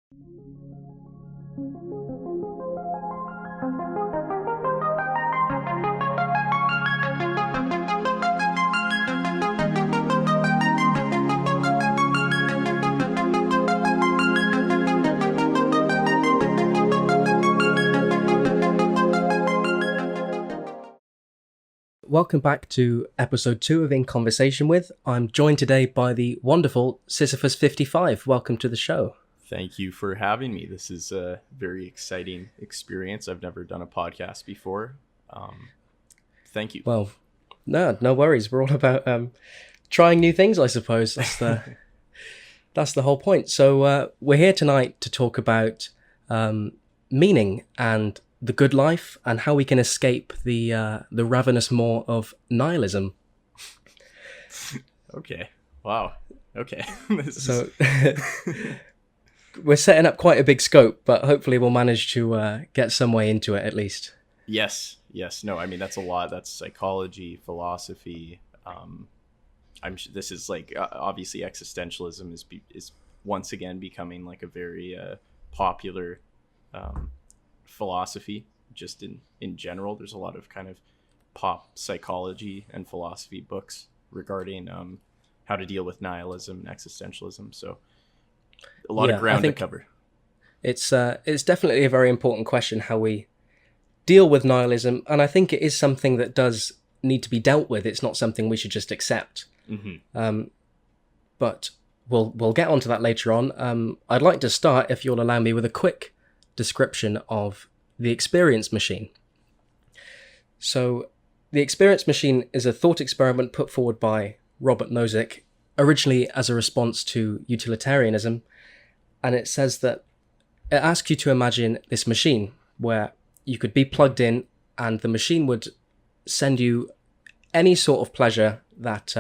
Welcome back to episode 2 of In Conversation With. I'm joined today by the wonderful Sisyphus55. Welcome to the show. Thank you for having me. This is a very exciting experience. I've never done a podcast before. Thank you. Well, no worries. We're all about trying new things, I suppose. That's the whole point. So we're here tonight to talk about meaning and the good life and how we can escape the ravenous maw of nihilism. Okay. Wow. Okay. So we're setting up quite a big scope, but hopefully we'll manage to get some way into it at least. Yes. No, I mean, that's a lot. That's psychology, philosophy. I'm sure this is like, obviously existentialism is once again becoming like a very popular philosophy. Just in general, there's a lot of kind of pop psychology and philosophy books regarding how to deal with nihilism and existentialism. So a lot of ground to cover. It's definitely a very important question how we deal with nihilism, and I think it is something that does need to be dealt with. It's not something we should just accept. Mm-hmm. But we'll get onto that later on. I'd like to start, if you'll allow me, with a quick description of the experience machine. So the experience machine is a thought experiment put forward by Robert Nozick, originally as a response to utilitarianism. And it says that it asks you to imagine this machine where you could be plugged in and the machine would send you any sort of pleasure that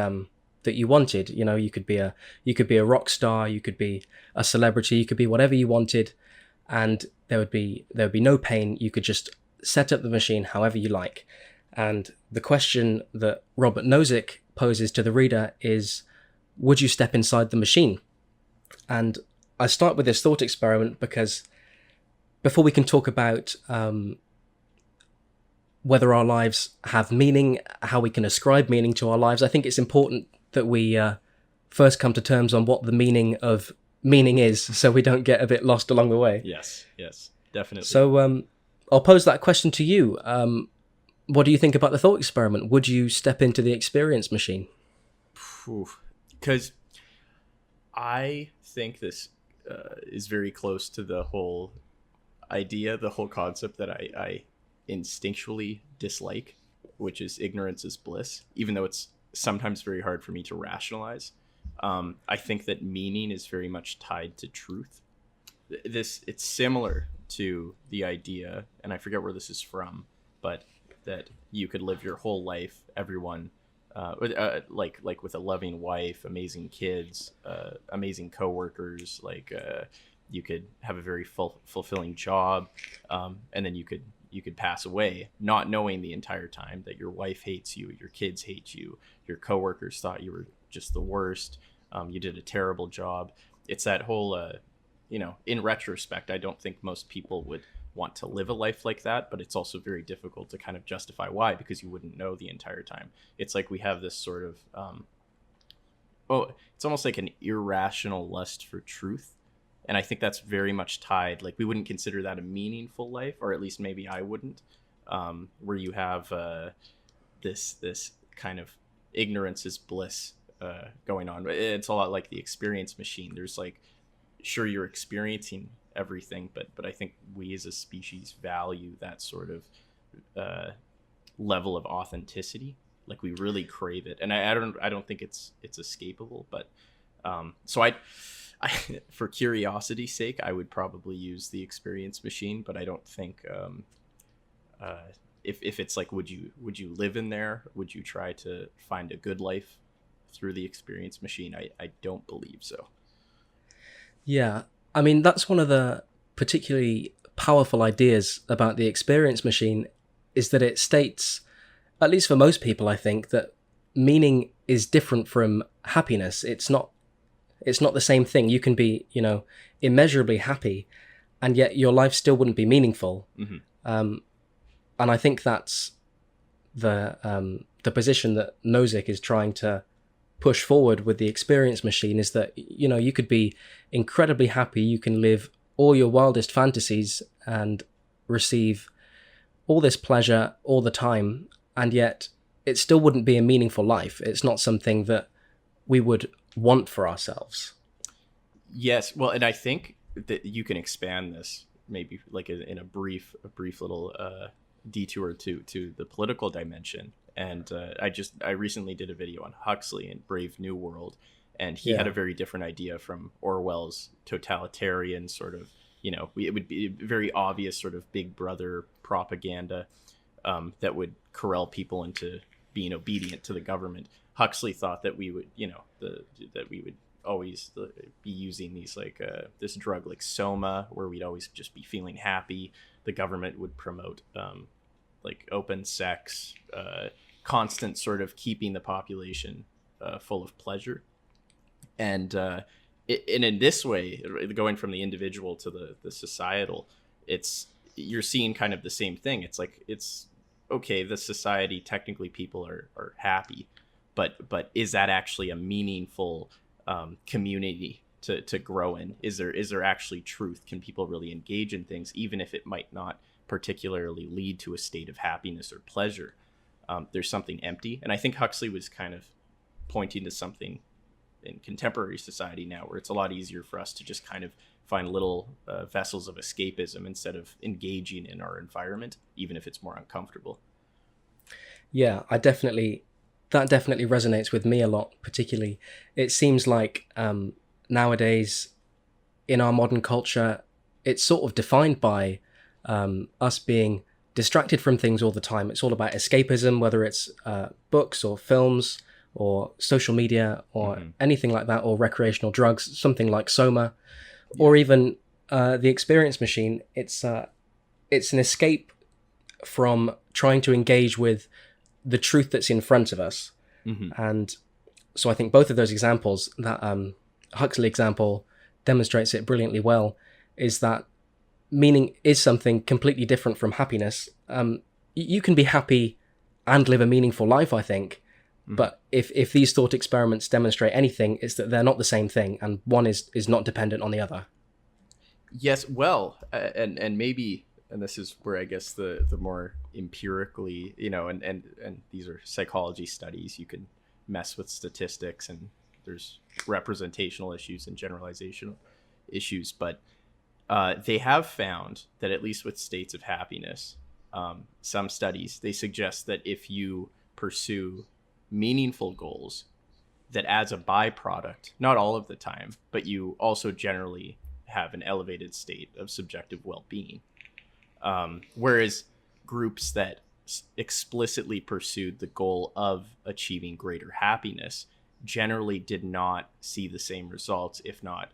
you wanted. You know, you could be a rock star, you could be a celebrity, you could be whatever you wanted. And there would be no pain. You could just set up the machine however you like. And the question that Robert Nozick poses to the reader is, would you step inside the machine? And I start with this thought experiment because before we can talk about whether our lives have meaning, how we can ascribe meaning to our lives, I think it's important that we first come to terms on what the meaning of meaning is, so we don't get a bit lost along the way. Yes, definitely. So I'll pose that question to you. What do you think about the thought experiment? Would you step into the experience machine? Because I think this is very close to the whole idea, the whole concept that I instinctually dislike, which is ignorance is bliss, even though it's sometimes very hard for me to rationalize. I think that meaning is very much tied to truth. It's similar to the idea, and I forget where this is from, but that you could live your whole life, everyone, like with a loving wife, amazing kids, amazing coworkers, you could have a very fulfilling job, and then you could pass away, not knowing the entire time that your wife hates you, your kids hate you, your coworkers thought you were just the worst, you did a terrible job. It's that whole in retrospect, I don't think most people would want to live a life like that, but it's also very difficult to kind of justify why, because you wouldn't know the entire time. It's like we have this sort of it's almost like an irrational lust for truth, and I think that's very much tied, like we wouldn't consider that a meaningful life, or at least maybe I wouldn't, where you have this kind of ignorance is bliss going on. It's a lot like the experience machine. There's like, sure, you're experiencing everything, but I think we as a species value that sort of level of authenticity. Like we really crave it, and I don't think it's escapable. But so I for curiosity's sake, I would probably use the experience machine, but I don't think if it's like, would you live in there? Would you try to find a good life through the experience machine? I don't believe so. Yeah, I mean, that's one of the particularly powerful ideas about the experience machine, is that it states, at least for most people, I think, that meaning is different from happiness. It's not It's not the same thing. You can be, immeasurably happy, and yet your life still wouldn't be meaningful. And I think that's the position that Nozick is trying to push forward with the experience machine, is that, you could be incredibly happy. You can live all your wildest fantasies and receive all this pleasure all the time, and yet it still wouldn't be a meaningful life. It's not something that we would want for ourselves. Yes, well, and I think that you can expand this maybe like in a brief little detour to the political dimension. And I recently did a video on Huxley and Brave New World, and he had a very different idea from Orwell's totalitarian sort of, it would be very obvious sort of Big Brother propaganda that would corral people into being obedient to the government. Huxley thought that we would, that we would always be using these like this drug like Soma, where we'd always just be feeling happy. The government would promote like open sex, constant sort of keeping the population full of pleasure. And in this way, going from the individual to the societal, you're seeing kind of the same thing. It's like, it's okay, the society, technically people are happy, but is that actually a meaningful community to grow in? Is there actually truth? Can people really engage in things, even if it might not particularly lead to a state of happiness or pleasure? There's something empty. And I think Huxley was kind of pointing to something in contemporary society now, where it's a lot easier for us to just kind of find little vessels of escapism instead of engaging in our environment, even if it's more uncomfortable. Yeah, that definitely resonates with me a lot. Particularly, it seems like nowadays in our modern culture, it's sort of defined by us being distracted from things all the time. It's all about escapism, whether it's books or films or social media or anything like that, or recreational drugs, something like Soma, or even the experience machine. It's an escape from trying to engage with the truth that's in front of us. And so I think both of those examples, that Huxley example demonstrates it brilliantly well, is that meaning is something completely different from happiness. You can be happy and live a meaningful life, I think. But if these thought experiments demonstrate anything, it's that they're not the same thing, and one is not dependent on the other. Yes, well, and maybe, and this is where I guess the more empirically, and these are psychology studies, you can mess with statistics, and there's representational issues and generalizational issues, but they have found that at least with states of happiness, some studies, they suggest that if you pursue meaningful goals, that as a byproduct, not all of the time, but you also generally have an elevated state of subjective well-being. Whereas groups that explicitly pursued the goal of achieving greater happiness generally did not see the same results, if not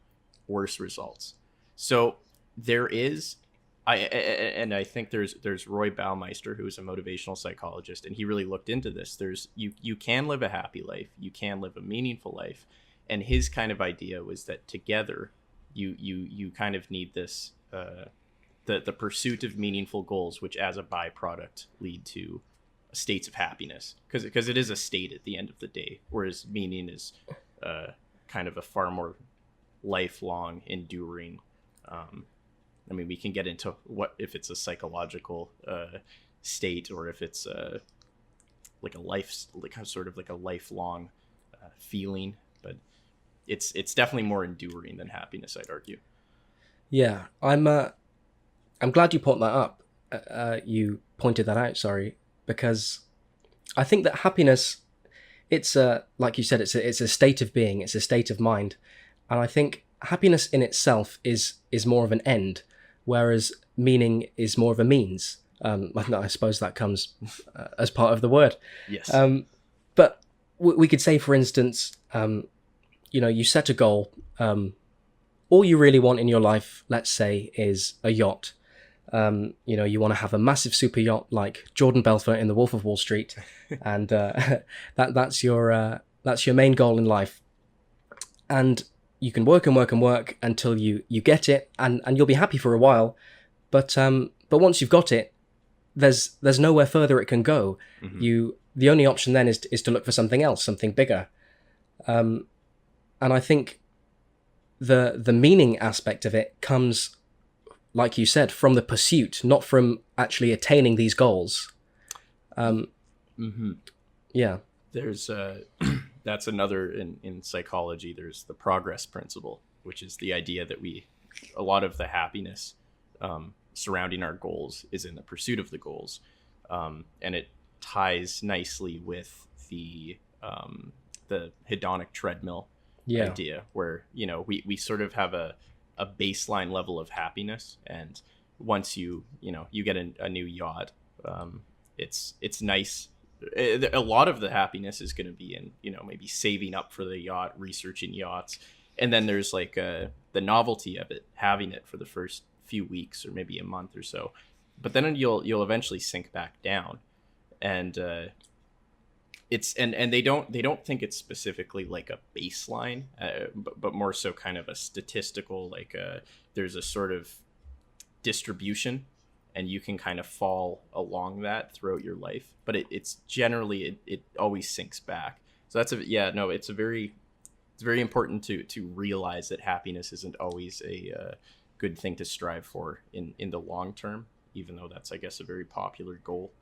worse results. So there is, I think there's Roy Baumeister, who is a motivational psychologist, and he really looked into this. You can live a happy life, you can live a meaningful life, and his kind of idea was that together you kind of need this the pursuit of meaningful goals, which as a byproduct lead to states of happiness, because it is a state at the end of the day, whereas meaning is kind of a far more lifelong, enduring. I mean, we can get into what if it's a psychological state, or if it's like a life, like sort of like a lifelong feeling, but it's definitely more enduring than happiness, I'd argue. Yeah, I'm glad you brought that up. You pointed that out, sorry, because I think that happiness, it's like you said, it's a state of being, it's a state of mind, and I think happiness in itself is more of an end, whereas meaning is more of a means. I suppose that comes as part of the word. Yes. But we could say, for instance, you set a goal. All you really want in your life, let's say, is a yacht. You want to have a massive super yacht like Jordan Belfort in The Wolf of Wall Street, and that's your main goal in life. And you can work and work and work until you get it, and you'll be happy for a while, but once you've got it, there's nowhere further it can go. The only option then is to look for something else, something bigger. And I think the meaning aspect of it comes, like you said, from the pursuit, not from actually attaining these goals. Yeah. There's that's another in psychology. There's the progress principle, which is the idea that a lot of the happiness surrounding our goals is in the pursuit of the goals, and it ties nicely with the hedonic treadmill idea, where we sort of have a baseline level of happiness, and once you get a new yacht, it's nice. A lot of the happiness is going to be in maybe saving up for the yacht, researching yachts, and then there's like the novelty of it, having it for the first few weeks or maybe a month or so, but then you'll eventually sink back down, and it's and they don't think it's specifically like a baseline, but more so kind of a statistical, like there's a sort of distribution, and you can kind of fall along that throughout your life, but it's generally it always sinks back. So that's it's very important to realize that happiness isn't always a good thing to strive for in the long term, even though that's, I guess, a very popular goal.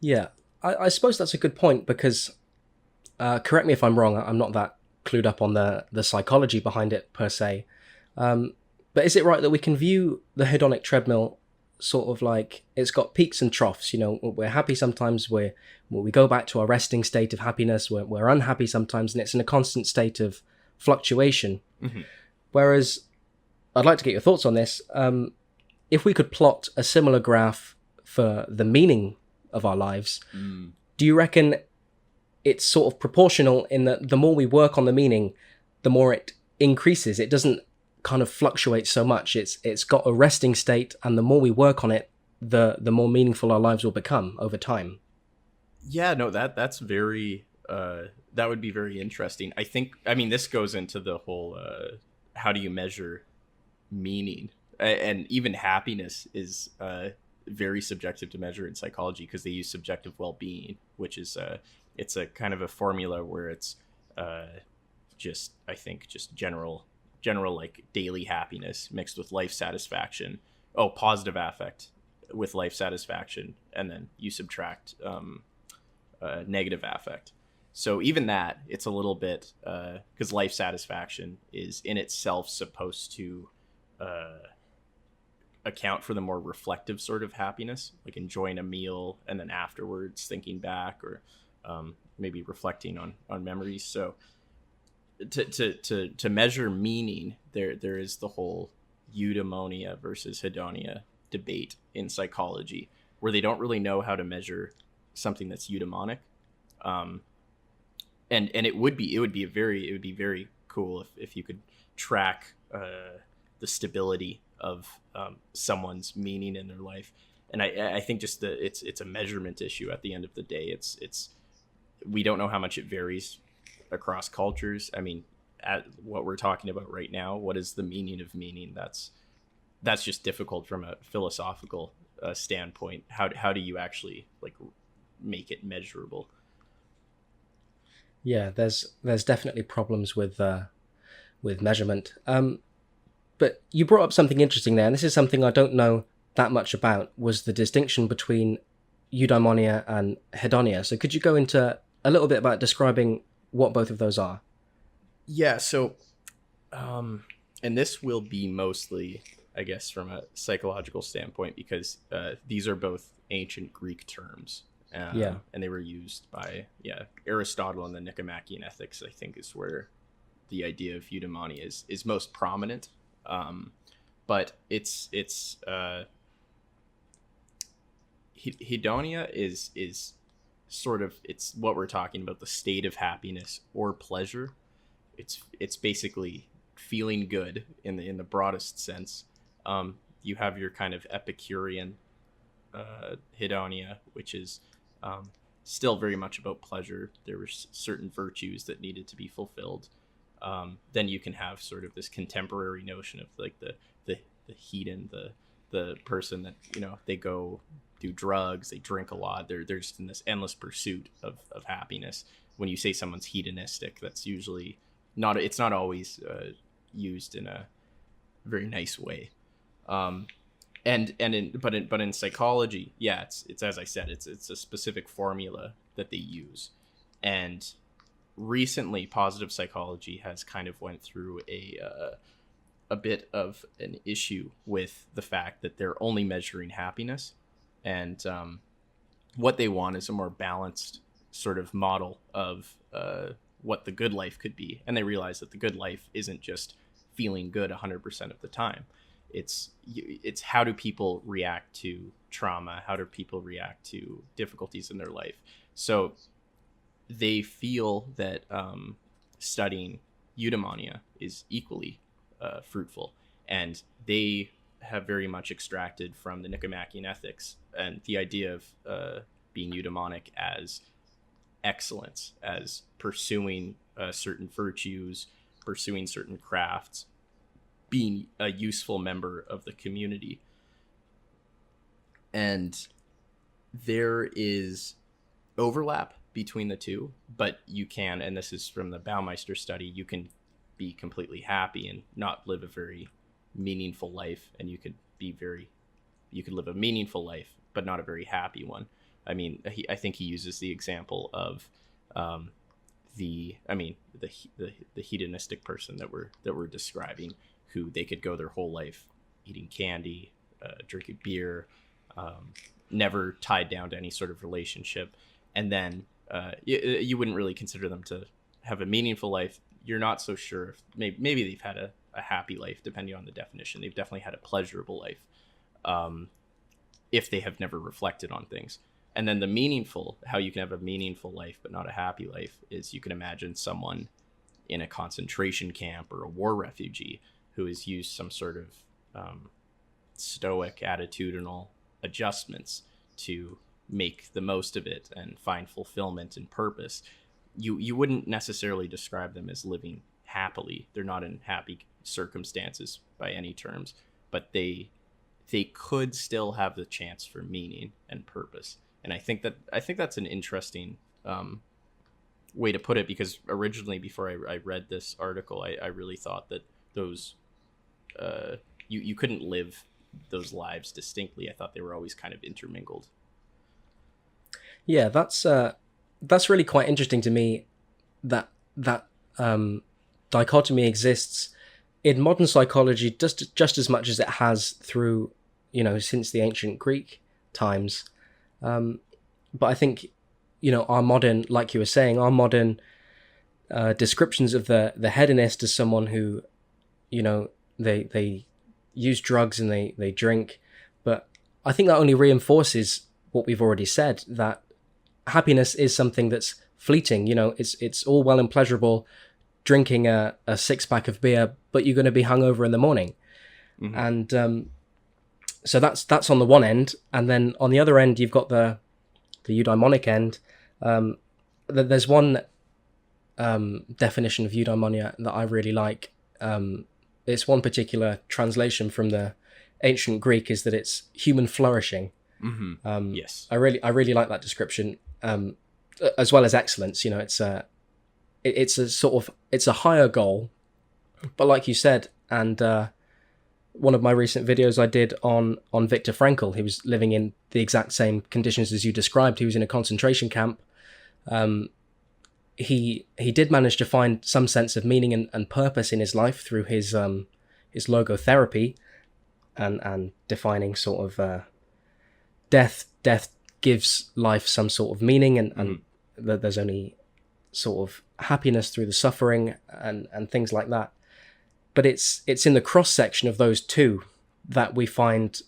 Yeah, I suppose that's a good point, because correct me if I'm wrong, I'm not that clued up on the psychology behind it per se, but is it right that we can view the hedonic treadmill sort of like it's got peaks and troughs? We're happy sometimes, we go back to our resting state of happiness, we're unhappy sometimes, and it's in a constant state of fluctuation. Whereas, I'd like to get your thoughts on this. If we could plot a similar graph for the meaning of our lives, do you reckon it's sort of proportional in that the more we work on the meaning, the more it increases? It doesn't kind of fluctuate so much. It's got a resting state, and the more we work on it, the more meaningful our lives will become over time. Yeah, no, that's very that would be very interesting. I mean, this goes into the whole how do you measure meaning, and even happiness is very subjective to measure in psychology, because they use subjective well-being, which is it's a kind of a formula where it's just general like daily happiness mixed with life satisfaction, positive affect with life satisfaction, and then you subtract negative affect. So even that, it's a little bit, because life satisfaction is in itself supposed to account for the more reflective sort of happiness, like enjoying a meal and then afterwards thinking back, or maybe reflecting on memories. So to measure meaning, there is the whole eudaimonia versus hedonia debate in psychology, where they don't really know how to measure something that's eudaimonic. And it would be very cool if you could track the stability of someone's meaning in their life. And I think just it's a measurement issue at the end of the day. It's we don't know how much it varies across cultures. I mean, at what we're talking about right now, what is the meaning of meaning? That's just difficult from a philosophical standpoint. How do you actually like make it measurable? Yeah, there's definitely problems with measurement. But you brought up something interesting there, and this is something I don't know that much about, was the distinction between eudaimonia and hedonia. So could you go into a little bit about describing what both of those are? Yeah, so and this will be mostly, I guess, from a psychological standpoint, because these are both ancient Greek terms. And they were used by Aristotle in the Nicomachean Ethics, I think, is where the idea of eudaimonia is most prominent. But it's hedonia is sort of, it's what we're talking about, the state of happiness or pleasure. It's basically feeling good in the broadest sense. You have your kind of Epicurean hedonia, which is still very much about pleasure. There were certain virtues that needed to be fulfilled. then you can have sort of this contemporary notion of like the hedon, the person that, you know, they go do drugs, they drink a lot, they're just in this endless pursuit of happiness. When you say someone's hedonistic, that's usually it's not always used in a very nice way. But in psychology, yeah, it's as I said, it's a specific formula that they use. And recently, positive psychology has kind of went through a bit of an issue with the fact that they're only measuring happiness, and what they want is a more balanced sort of model of what the good life could be. And they realize that the good life isn't just feeling good 100% of the time. It's how do people react to trauma? How do people react to difficulties in their life? So they feel that studying eudaimonia is equally fruitful, and they have very much extracted from the Nicomachean Ethics and the idea of being eudaimonic as excellence, as pursuing certain virtues, pursuing certain crafts, being a useful member of the community. And there is overlap between the two, but you can, and this is from the Baumeister study, you can be completely happy and not live a very meaningful life, and you could live a meaningful life but not a very happy one. I mean, I think he uses the example of the hedonistic person that we're describing, who they could go their whole life eating candy, drinking beer, never tied down to any sort of relationship, and then you wouldn't really consider them to have a meaningful life. You're not so sure if maybe they've had a happy life, depending on the definition. They've definitely had a pleasurable life, if they have never reflected on things. And then the meaningful, how you can have a meaningful life but not a happy life, is you can imagine someone in a concentration camp or a war refugee who has used some sort of stoic attitudinal adjustments to make the most of it and find fulfillment and purpose. You wouldn't necessarily describe them as living happily. They're not in happy circumstances by any terms, but they could still have the chance for meaning and purpose. And I think that's an interesting way to put it, because originally, before I read this article, I really thought that those you couldn't live those lives distinctly. I thought they were always kind of intermingled. Yeah, that's really quite interesting to me, that dichotomy exists in modern psychology just as much as it has through, since the ancient Greek times. But I think, our modern, like you were saying, our modern descriptions of the hedonist as someone who, they use drugs and they drink. But I think that only reinforces what we've already said, that happiness is something that's fleeting. It's all well and pleasurable drinking a 6-pack of beer, but you're going to be hungover in the morning. Mm-hmm. And so that's on the one end, and then on the other end you've got the eudaimonic end. There's one definition of eudaimonia that I really like. It's one particular translation from the ancient Greek, is that it's human flourishing. Mm-hmm. Yes, I really like that description, as well as excellence. It's a higher goal, but like you said, and one of my recent videos I did on Viktor Frankl, he was living in the exact same conditions as you described. He was in a concentration camp. He did manage to find some sense of meaning and purpose in his life through his logotherapy, and defining sort of death gives life some sort of meaning, and that there's only sort of happiness through the suffering and things like that. But it's in the cross section of those two that we find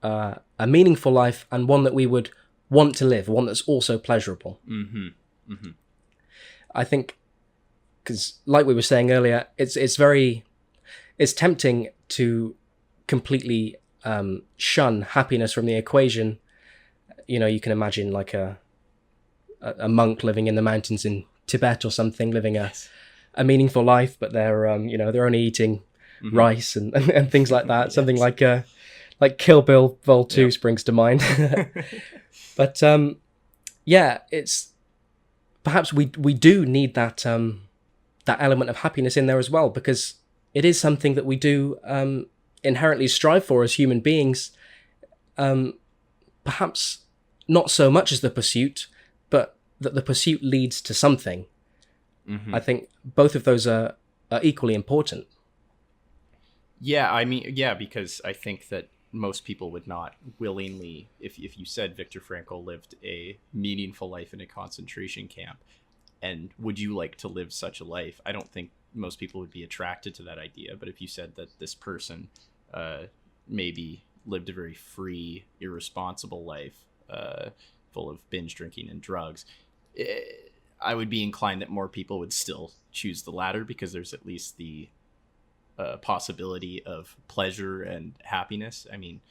a meaningful life, and one that we would want to live, one that's also pleasurable. Mm-hmm. Mm-hmm. I think, because like we were saying earlier, it's tempting to completely shun happiness from the equation. You can imagine like a monk living in the mountains in Tibet or something, living a meaningful life, but they're they're only eating rice and things like that. Something like Kill Bill Vol 2 springs to mind. But it's perhaps we do need that that element of happiness in there as well, because it is something that we do inherently strive for as human beings. Perhaps not so much as the pursuit, but that the pursuit leads to something. I think both of those are equally important. Yeah, I mean, yeah, because I think that most people would not willingly, if you said Viktor Frankl lived a meaningful life in a concentration camp, and would you like to live such a life? I don't think most people would be attracted to that idea. But if you said that this person maybe lived a very free, irresponsible life, full of binge drinking and drugs, I would be inclined that more people would still choose the latter, because there's at least the possibility of pleasure and happiness. I mean,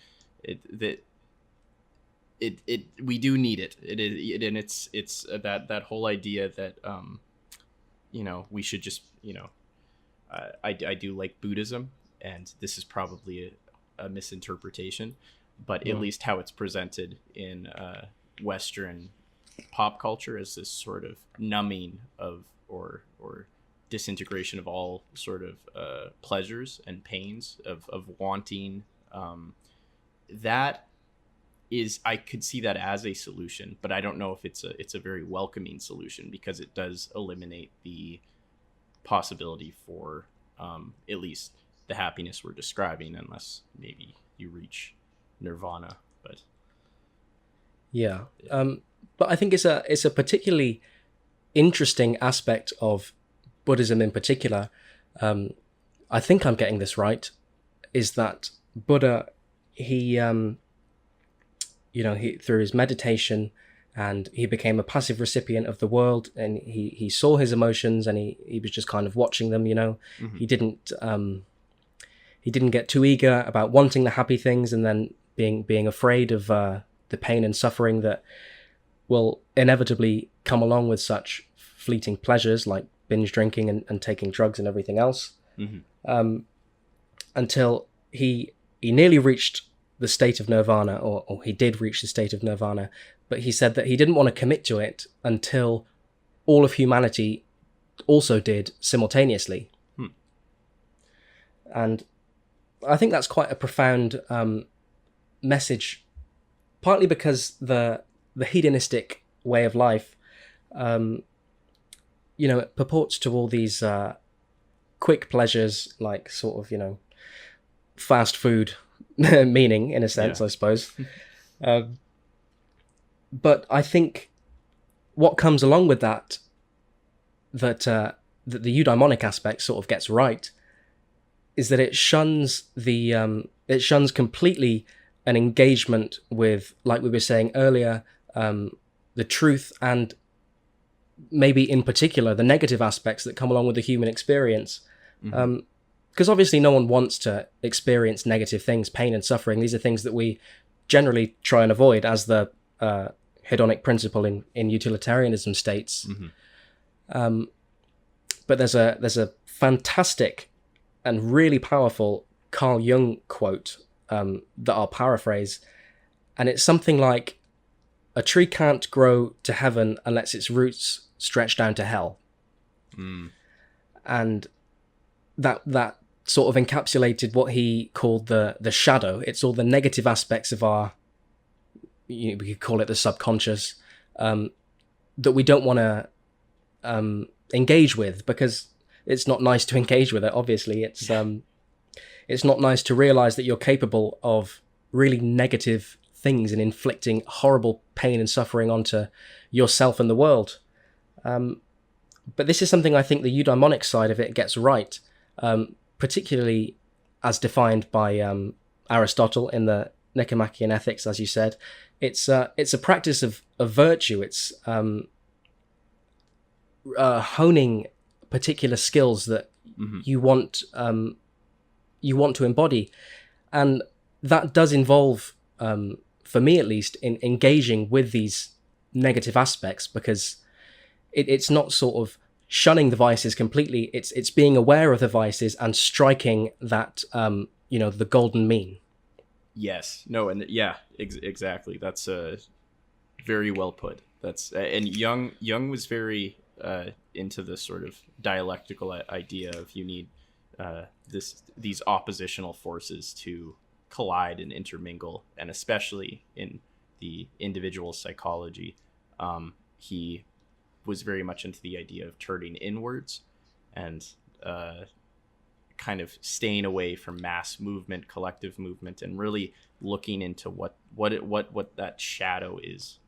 we do need it. And it's that whole idea that we should just I do like Buddhism, and this is probably a misinterpretation, but at least how it's presented in Western pop culture as this sort of numbing of or disintegration of all sort of pleasures and pains of wanting. That is, I could see that as a solution, but I don't know if it's a very welcoming solution, because it does eliminate the possibility for at least the happiness we're describing, unless maybe you reach nirvana. But but I think it's a particularly interesting aspect of Buddhism in particular. I think I'm getting this right, is that Buddha, he through his meditation, and he became a passive recipient of the world, and he saw his emotions, and he was just kind of watching them. He didn't get too eager about wanting the happy things, and then being afraid of the pain and suffering that will inevitably come along with such fleeting pleasures like binge drinking and taking drugs and everything else. Until he nearly reached the state of nirvana, or he did reach the state of nirvana, but he said that he didn't want to commit to it until all of humanity also did simultaneously. And I think that's quite a profound message, partly because the hedonistic way of life, it purports to all these quick pleasures, like sort of, fast food meaning, in a sense, I suppose. But I think what comes along with that the eudaimonic aspect sort of gets right, is that it shuns completely an engagement with, like we were saying earlier, the truth, and maybe in particular the negative aspects that come along with the human experience. Because obviously no one wants to experience negative things, pain and suffering. These are things that we generally try and avoid, as the hedonic principle in utilitarianism states. But there's a fantastic and really powerful Carl Jung quote that I'll paraphrase, and it's something like, "A tree can't grow to heaven unless its roots stretch down to hell." And that sort of encapsulated what he called the shadow. It's all the negative aspects of our, we could call it the subconscious, that we don't want to engage with, because it's not nice to engage with it. Obviously, it's not nice to realize that you're capable of really negative things and inflicting horrible pain and suffering onto yourself and the world. But this is something I think the eudaimonic side of it gets right, particularly as defined by Aristotle in the Nicomachean Ethics, as you said. It's a practice of virtue. It's honing particular skills that you want to embody, and that does involve, for me at least, in engaging with these negative aspects, because it's not sort of shunning the vices completely. It's being aware of the vices and striking that the golden mean. Yes. No. And yeah, exactly. That's very well put. That's and Jung was very into this sort of dialectical idea of you need these oppositional forces to collide and intermingle, and especially in the individual psychology, he was very much into the idea of turning inwards and kind of staying away from mass movement, collective movement, and really looking into what that shadow is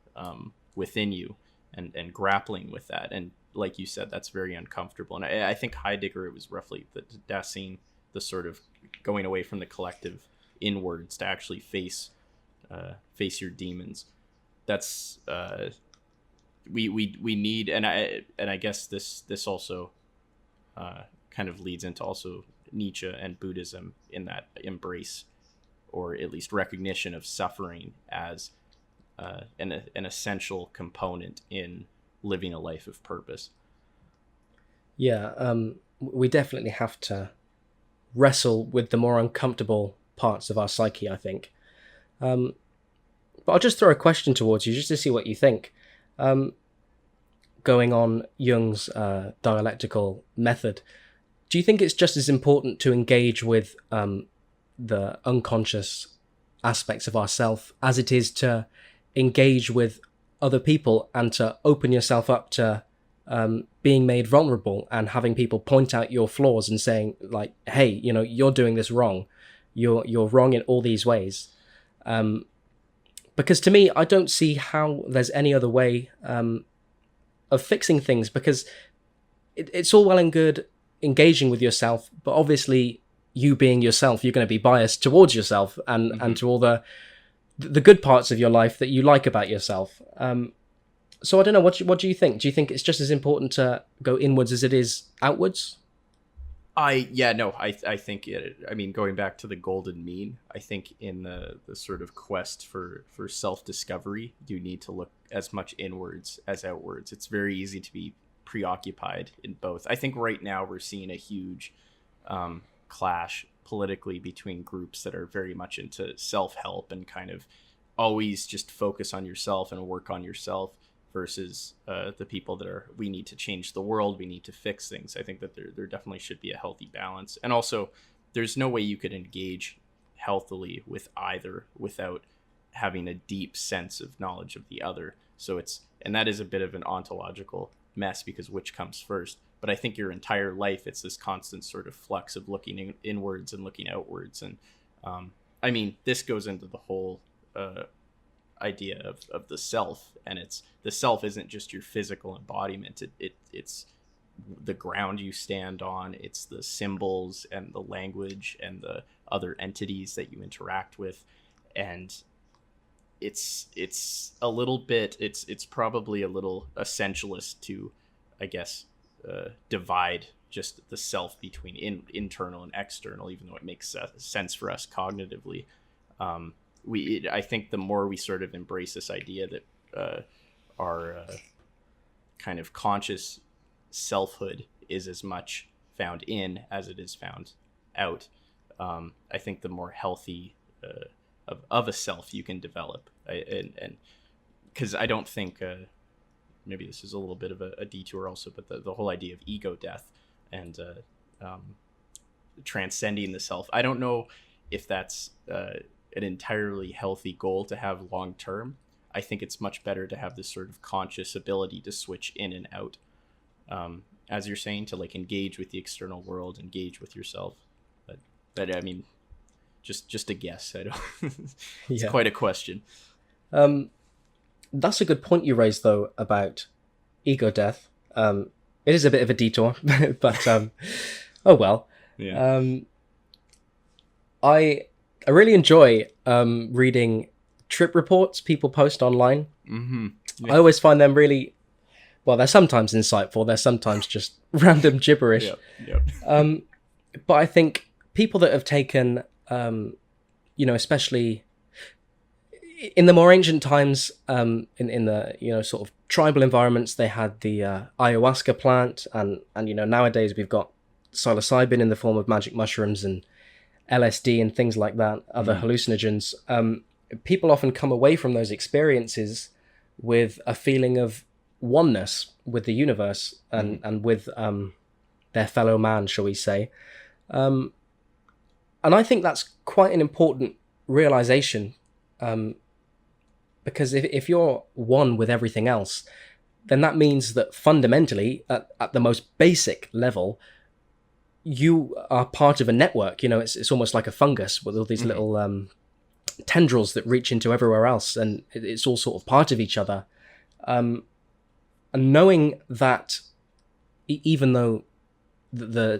within you, and grappling with that. And like you said, that's very uncomfortable. And I think Heidegger, it was roughly the Dasein, the sort of going away from the collective inwards to actually face your demons. That's we need, and I guess this also kind of leads into also Nietzsche and Buddhism, in that embrace, or at least recognition, of suffering as an essential component in living a life of purpose. Yeah, we definitely have to wrestle with the more uncomfortable parts of our psyche, I think. But I'll just throw a question towards you just to see what you think. Going on Jung's dialectical method, do you think it's just as important to engage with the unconscious aspects of ourself as it is to engage with other people and to open yourself up to being made vulnerable and having people point out your flaws and saying, like, hey, you're doing this wrong. You're wrong in all these ways. Because to me, I don't see how there's any other way of fixing things, because it's all well and good engaging with yourself, but obviously you being yourself, you're going to be biased towards yourself and to all the good parts of your life that you like about yourself. So I don't know, what do you think? Do you think it's just as important to go inwards as it is outwards? I think going back to the golden mean, I think in the sort of quest for self-discovery, you need to look as much inwards as outwards. It's very easy to be preoccupied in both. I think right now we're seeing a huge clash politically between groups that are very much into self-help and kind of always just focus on yourself and work on yourself, versus the people that are, we need to change the world, we need to fix things. I think that there definitely should be a healthy balance. And also, there's no way you could engage healthily with either without having a deep sense of knowledge of the other. And that is a bit of an ontological mess, because which comes first? But I think your entire life, it's this constant sort of flux of looking inwards and looking outwards. And this goes into the whole idea of the self, and the self isn't just your physical embodiment. It's the ground you stand on, it's the symbols and the language and the other entities that you interact with. And it's a little bit, it's probably a little essentialist to, I guess, divide just the self between internal and external, even though it makes sense for us cognitively. I think the more we sort of embrace this idea that our kind of conscious selfhood is as much found in as it is found out, I think the more healthy of a self you can develop. And because I don't think, maybe this is a little bit of a detour also, but the whole idea of ego death and transcending the self, I don't know if that's an entirely healthy goal to have long term. I think it's much better to have this sort of conscious ability to switch in and out, as you're saying, to like engage with the external world, engage with yourself. But I mean, just a guess. I don't. It's quite a question. That's a good point you raised, though, about ego death. It is a bit of a detour, but oh well. Yeah. I really enjoy reading trip reports people post online. Mm-hmm. Yeah. I always find them really, well, they're sometimes insightful, they're sometimes just random gibberish. Yep. But I think people that have taken, especially in the more ancient times, in the sort of tribal environments, they had the ayahuasca plant, and nowadays we've got psilocybin in the form of magic mushrooms and LSD and things like that, other hallucinogens. People often come away from those experiences with a feeling of oneness with the universe and with their fellow man, shall we say. And I think that's quite an important realization, because if you're one with everything else, then that means that fundamentally, at the most basic level, you are part of a network. It's almost like a fungus with all these little tendrils that reach into everywhere else, and it's all sort of part of each other. And knowing that, even though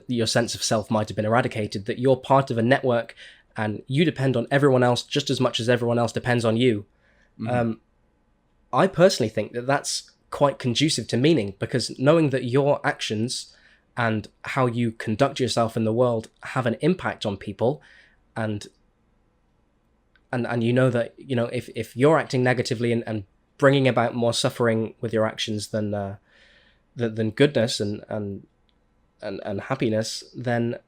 your sense of self might have been eradicated, that you're part of a network and you depend on everyone else just as much as everyone else depends on you. I personally think that that's quite conducive to meaning, because knowing that your actions and how you conduct yourself in the world have an impact on people, and you know that if you're acting negatively and bringing about more suffering with your actions than goodness and happiness, then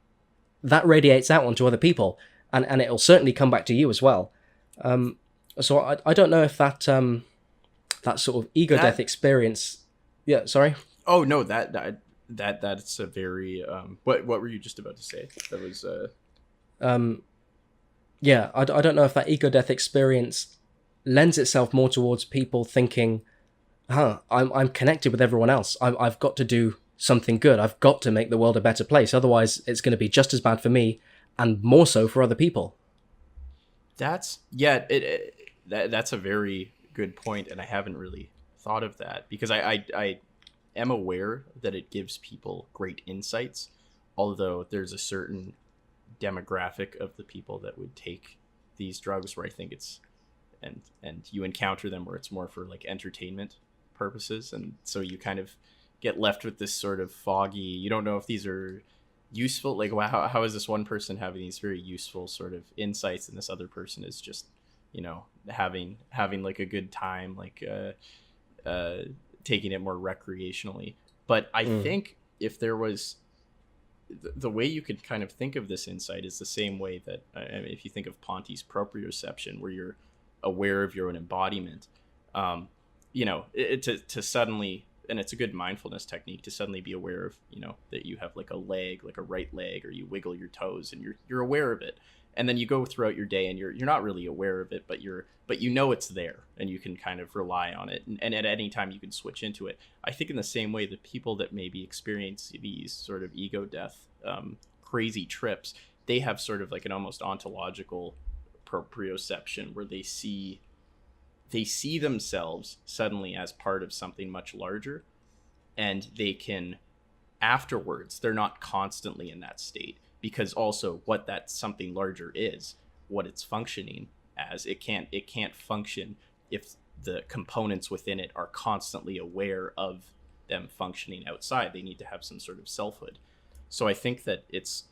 that radiates out onto other people, and it'll certainly come back to you as well. So I don't know if that sort of ego death experience. Yeah, sorry. Oh no, that's a very what were you just about to say? That was yeah, I don't know if that ego death experience lends itself more towards people thinking, I'm connected with everyone else. I've got to do something good. I've got to make the world a better place. Otherwise, it's going to be just as bad for me, and more so for other people. That's a very good point, and I haven't really thought of that, because I am aware that it gives people great insights, although there's a certain demographic of the people that would take these drugs where I think it's and you encounter them where it's more for like entertainment purposes, and so you kind of get left with this sort of foggy, you don't know if these are useful, like wow, how is this one person having these very useful sort of insights and this other person is just having like a good time, like taking it more recreationally. But I think if there was the way you could kind of think of this insight is the same way that if you think of Ponti's proprioception, where you're aware of your own embodiment, to suddenly, and it's a good mindfulness technique to suddenly be aware of, that you have like a leg, like a right leg, or you wiggle your toes and you're aware of it. And then you go throughout your day and you're not really aware of it, but it's there and you can kind of rely on it. And at any time you can switch into it. I think in the same way, the people that maybe experience these sort of ego death, crazy trips, they have sort of like an almost ontological proprioception where they see themselves suddenly as part of something much larger, and they can afterwards, they're not constantly in that state, because also what that something larger is, what it's functioning as, it can't function if the components within it are constantly aware of them functioning outside. They need to have some sort of selfhood. So I think that it's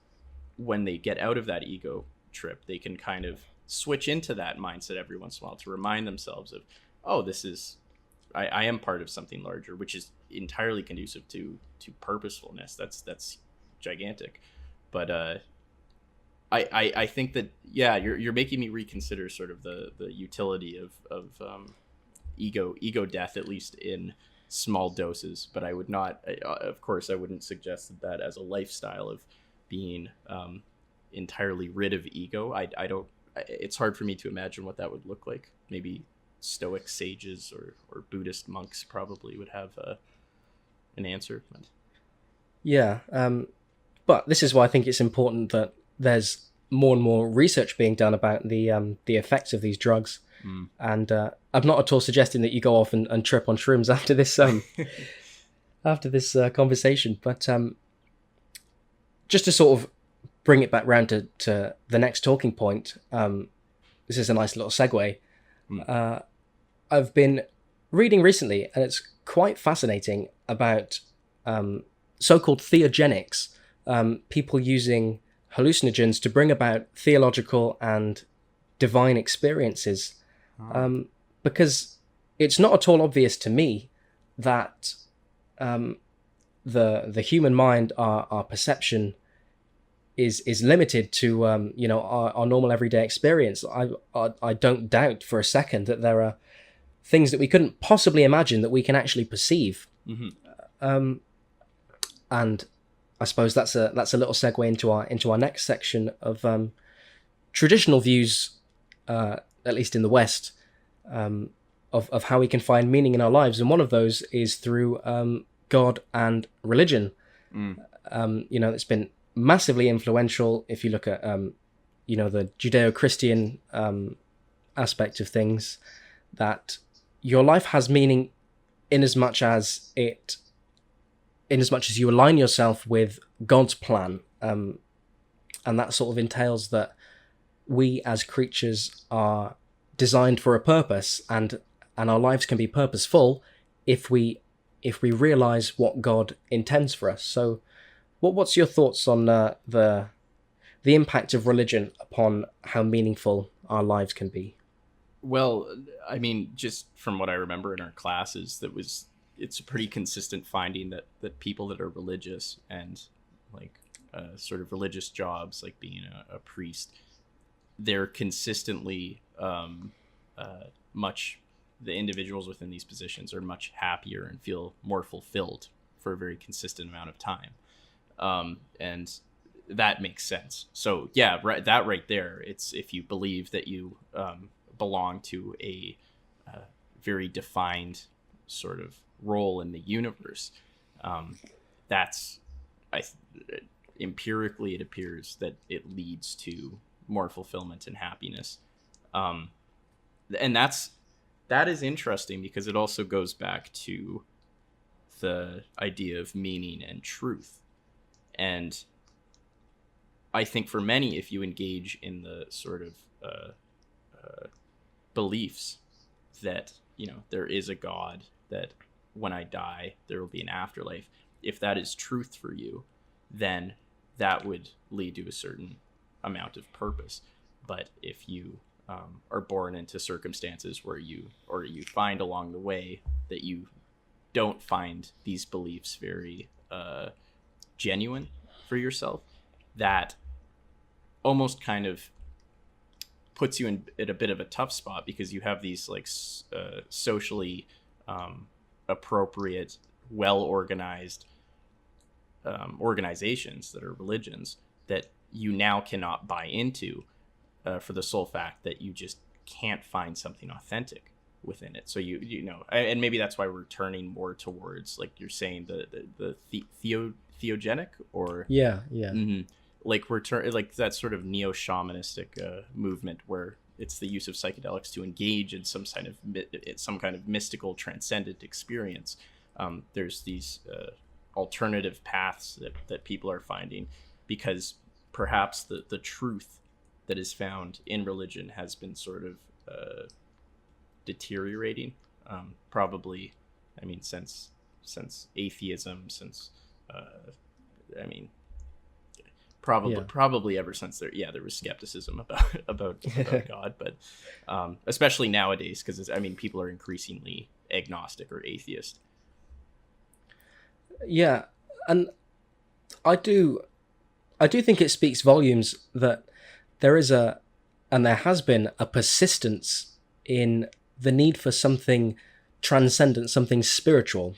when they get out of that ego trip, they can kind of switch into that mindset every once in a while to remind themselves of, oh, this is, I am part of something larger, which is entirely conducive to purposefulness. That's gigantic. But I think that, yeah, you're making me reconsider sort of the utility of ego death, at least in small doses. But I would not, of course, I wouldn't suggest that as a lifestyle of being entirely rid of ego. I don't. It's hard for me to imagine what that would look like. Maybe Stoic sages or Buddhist monks probably would have an answer. But... yeah, but this is why I think it's important that there's more and more research being done about the effects of these drugs. And I'm not at all suggesting that you go off and trip on shrooms after this after this conversation, but just to sort of bring it back round to the next talking point, this is a nice little segue. I've been reading recently, and it's quite fascinating, about so-called theogenics, people using hallucinogens to bring about theological and divine experiences. Because it's not at all obvious to me that the human mind, our perception, is limited to our normal everyday experience. I don't doubt for a second that there are things that we couldn't possibly imagine that we can actually perceive. And I suppose that's a little segue into our next section of traditional views, at least in the West, of how we can find meaning in our lives, and one of those is through God and religion. It's been massively influential. If you look at the Judeo-Christian aspect of things, that your life has meaning in as much as you align yourself with God's plan, and that sort of entails that we as creatures are designed for a purpose, and our lives can be purposeful if we realize what God intends for us. So what's your thoughts on the impact of religion upon how meaningful our lives can be? Well, I mean, just from what I remember in our classes, it's a pretty consistent finding that people that are religious and like sort of religious jobs, like being a priest, they're consistently the individuals within these positions are much happier and feel more fulfilled for a very consistent amount of time. And that makes sense. So yeah, right, that right there, it's if you believe that you belong to a very defined sort of role in the universe, empirically it appears that it leads to more fulfillment and happiness. And that is interesting because it also goes back to the idea of meaning and truth. And I think for many, if you engage in the sort of beliefs that, there is a God, that when I die, there will be an afterlife, if that is truth for you, then that would lead to a certain amount of purpose. But if you are born into circumstances where you find along the way that you don't find these beliefs very genuine for yourself, that almost kind of puts you in a bit of a tough spot, because you have these like socially appropriate, well-organized organizations that are religions that you now cannot buy into for the sole fact that you just can't find something authentic within it. So and maybe that's why we're turning more towards, like you're saying, the theogenic, or like we're like that sort of neo-shamanistic movement where it's the use of psychedelics to engage in some kind of mystical transcendent experience. There's these alternative paths that people are finding, because perhaps the truth that is found in religion has been sort of deteriorating, probably, I mean, since atheism, probably ever since there was skepticism about God, but especially nowadays, because people are increasingly agnostic or atheist. Yeah, and I do think it speaks volumes that there is and there has been a persistence in the need for something transcendent, something spiritual.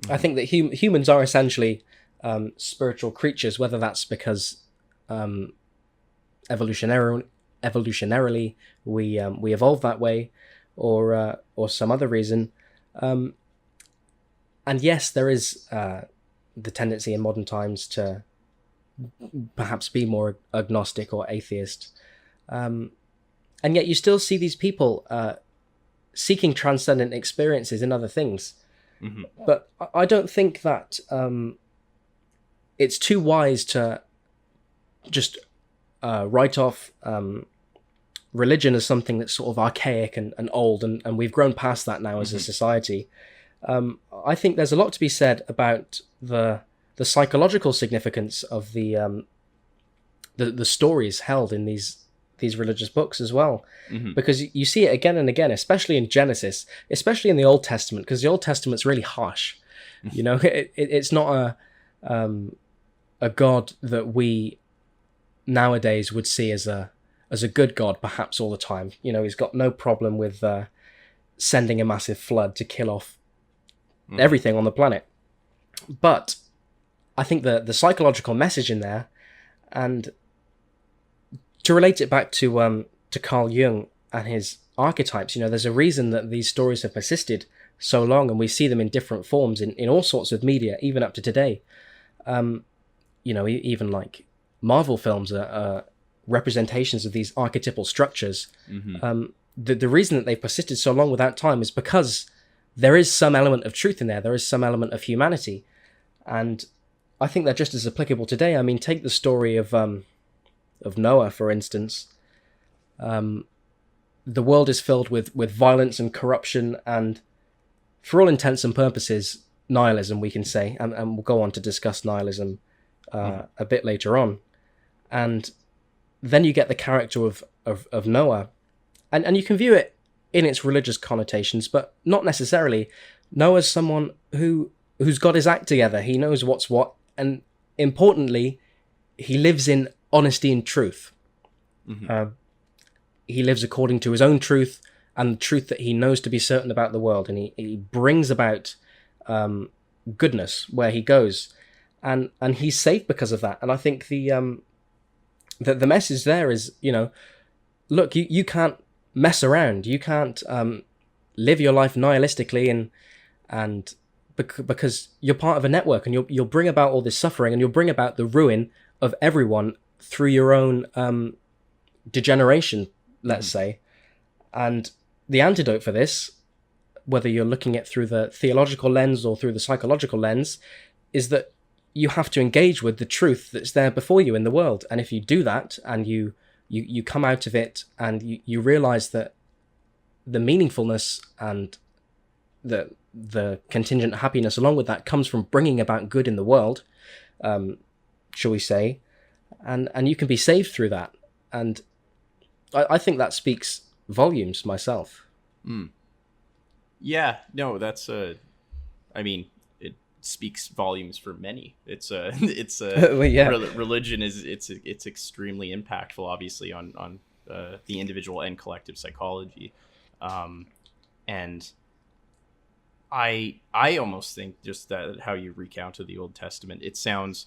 Mm-hmm. I think that humans are essentially spiritual creatures, whether that's because evolutionarily we evolved that way, or some other reason. And yes, there is the tendency in modern times to perhaps be more agnostic or atheist. And yet you still see these people seeking transcendent experiences in other things. Mm-hmm. But I don't think that it's too wise to just write off religion as something that's sort of archaic and old, and we've grown past that now as a society. I think there's a lot to be said about the psychological significance of the stories held in these these religious books as well, Mm-hmm. because you see it again and again, especially in Genesis, especially in the Old Testament, because the Old Testament's really harsh. You know, it's not a God that we nowadays would see as a good God, perhaps all the time. You know, he's got no problem with sending a massive flood to kill off everything on the planet. But I think the psychological message in there, and to relate it back to Carl Jung and his archetypes, you know, there's a reason that these stories have persisted so long, and we see them in different forms in all sorts of media, even up to today. You know, even like Marvel films are representations of these archetypal structures. The reason that they've persisted so long without time is because there is some element of truth in there. There is some element of humanity. And I think they're just as applicable today. I mean, take the story of Noah, for instance. The world is filled with violence and corruption and, for all intents and purposes, nihilism, we can say. And we'll go on to discuss nihilism a bit later on. And then you get the character of Noah. And you can view it in its religious connotations, but not necessarily. Noah's someone who's got his act together. He knows what's what. And importantly, he lives in honesty and truth. He lives according to his own truth and the truth that he knows to be certain about the world. And he brings about goodness where he goes. And he's safe because of that. And I think the message there is, you know, look, you can't mess around. You can't live your life nihilistically and because you're part of a network, and you'll bring about all this suffering, and you'll bring about the ruin of everyone through your own degeneration, let's say. And the antidote for this, whether you're looking at through the theological lens or through the psychological lens, is that you have to engage with the truth that's there before you in the world. And if you do that, and you come out of it, and you realize that the meaningfulness and the contingent happiness along with that comes from bringing about good in the world, shall we say, and you can be saved through that. And I think that speaks volumes myself. Yeah, no, that's I mean, it speaks volumes for many. It's Well, yeah. Religion is it's extremely impactful, obviously, on the individual and collective psychology, and I almost think just that how you recounted the Old Testament, it sounds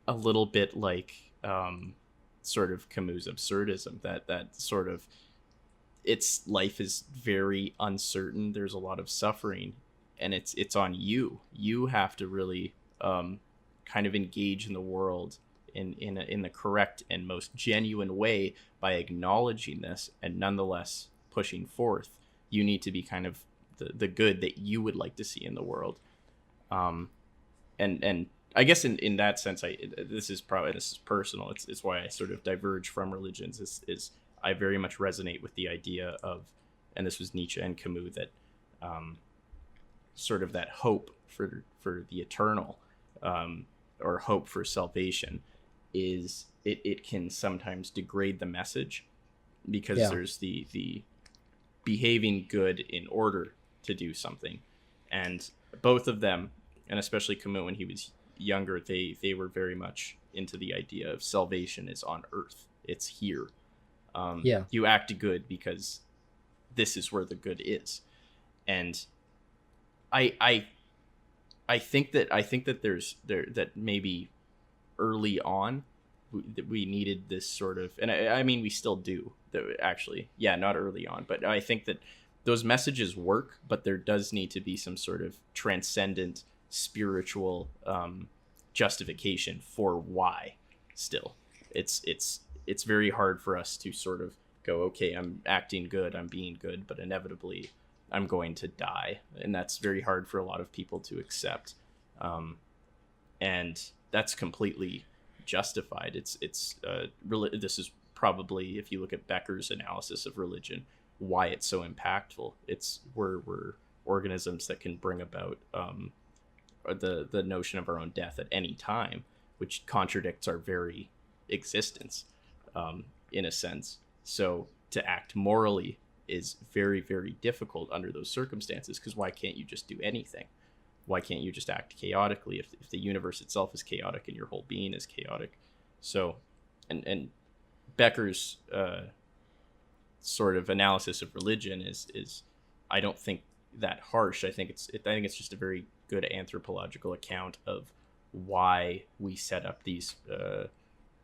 a little bit like sort of Camus' absurdism, that sort of, its life is very uncertain, there's a lot of suffering, and it's on you. You have to really kind of engage in the world in the correct and most genuine way by acknowledging this and nonetheless pushing forth. You need to be kind of the good that you would like to see in the world. And I guess in that sense, this is personal. It's why I sort of diverge from religions is I very much resonate with the idea of, and this was Nietzsche and Camus, that sort of that hope for the eternal, or hope for salvation, is it can sometimes degrade the message, because there's the behaving good in order to do something. And both of them, and especially Camus when he was younger, they were very much into the idea of salvation is on earth. It's here. You act good because this is where the good is. And I think that that maybe early on we needed this sort of, and I mean we still do, actually, not early on, but I think that those messages work, but there does need to be some sort of transcendent spiritual justification for why. Still, it's very hard for us to sort of go, okay, I'm acting good, I'm being good, but inevitably I'm going to die, and that's very hard for a lot of people to accept, and that's completely justified. This is probably, if you look at Becker's analysis of religion, why it's so impactful. We're organisms that can bring about the notion of our own death at any time, which contradicts our very existence. in a sense. So to act morally is very, very difficult under those circumstances, because why can't you just do anything? Why can't you just act chaotically if the universe itself is chaotic and your whole being is chaotic? So, and Becker's sort of analysis of religion is I don't think that harsh. I think it's just a very good anthropological account of why we set up these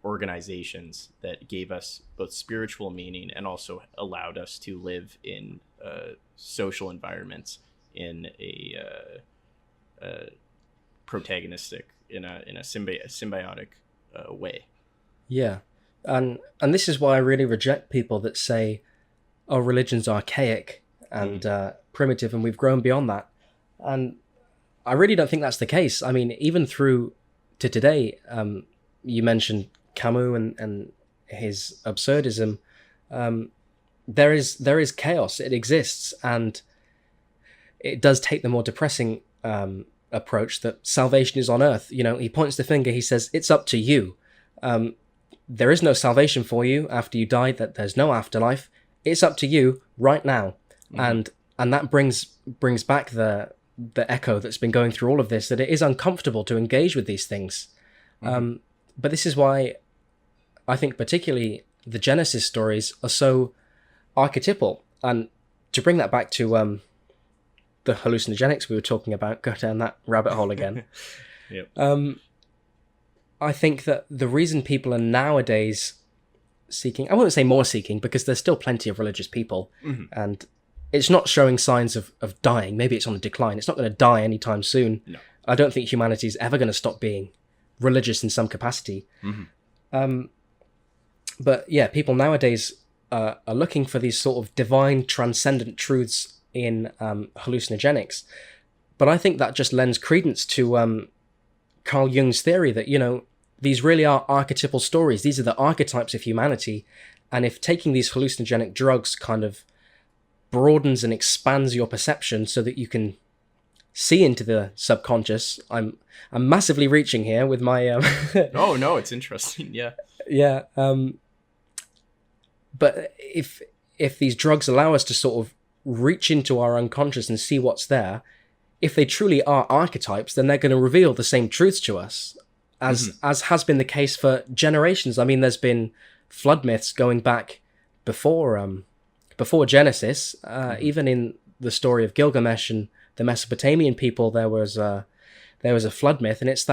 organizations that gave us both spiritual meaning and also allowed us to live in social environments in a protagonistic, in a symbiotic way. Yeah, and this is why I really reject people that say, "Oh, religion's archaic and primitive, and we've grown beyond that." And I really don't think that's the case. I mean, even through to today, you mentioned Camus and his absurdism. There is chaos. It exists, and it does take the more depressing approach that salvation is on earth. You know, he points the finger. He says, "It's up to you." There is no salvation for you after you die. That there's no afterlife. It's up to you right now, and that brings back the echo that's been going through all of this, that it is uncomfortable to engage with these things. But this is why I think particularly the Genesis stories are so archetypal. And to bring that back to the hallucinogenics we were talking about, go down that rabbit hole again. Yep. I think that the reason people are nowadays seeking, I wouldn't say more seeking, because there's still plenty of religious people, and it's not showing signs of dying. Maybe it's on a decline. It's not going to die anytime soon. No. I don't think humanity is ever going to stop being religious in some capacity. But yeah, people nowadays are looking for these sort of divine, transcendent truths in hallucinogenics. But I think that just lends credence to Carl Jung's theory that, you know, these really are archetypal stories. These are the archetypes of humanity. And if taking these hallucinogenic drugs kind of broadens and expands your perception so that you can see into the subconscious, I'm massively reaching here with my Oh no, it's interesting. Yeah. But if these drugs allow us to sort of reach into our unconscious and see what's there, if they truly are archetypes, then they're going to reveal the same truths to us as has been the case for generations. I mean, there's been flood myths going back before Genesis. Even in the story of Gilgamesh and the Mesopotamian people, there was a flood myth, and it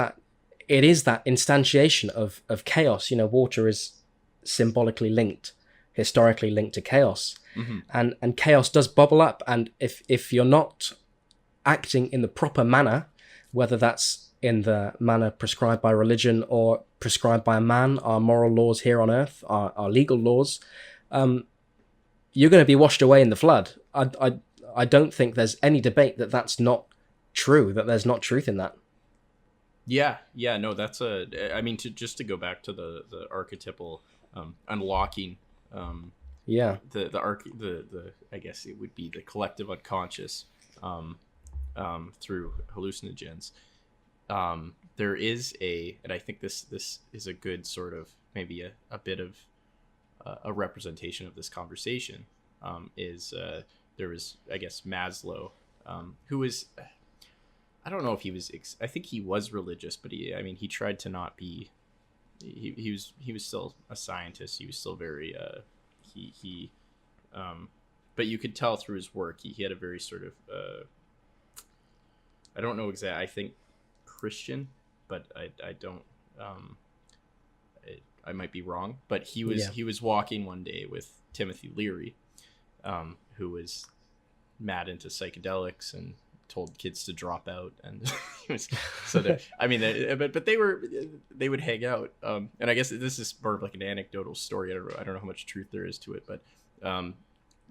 is that instantiation of chaos. You know, water is symbolically linked, historically linked to chaos, and chaos does bubble up. And if you're not acting in the proper manner, whether that's in the manner prescribed by religion or prescribed by man, our moral laws here on earth, our legal laws, you're going to be washed away in the flood. I don't think there's any debate that that's not true, that there's not truth in that. Yeah, no, that's I mean, to go back to the archetypal unlocking, the I guess it would be the collective unconscious through hallucinogens. There is and I think this is a good sort of maybe a bit of a representation of this conversation. There was, I guess, Maslow, who was, I don't know if he was, I think he was religious, but he tried to not be. He was still a scientist. He was still very but you could tell through his work he had a very sort of I don't know exactly. I think Christian, but I don't. I might be wrong. But he was walking one day with Timothy Leary, who was mad into psychedelics and told kids to drop out, and he was but they would hang out. And I guess this is more of like an anecdotal story. I don't know how much truth there is to it, but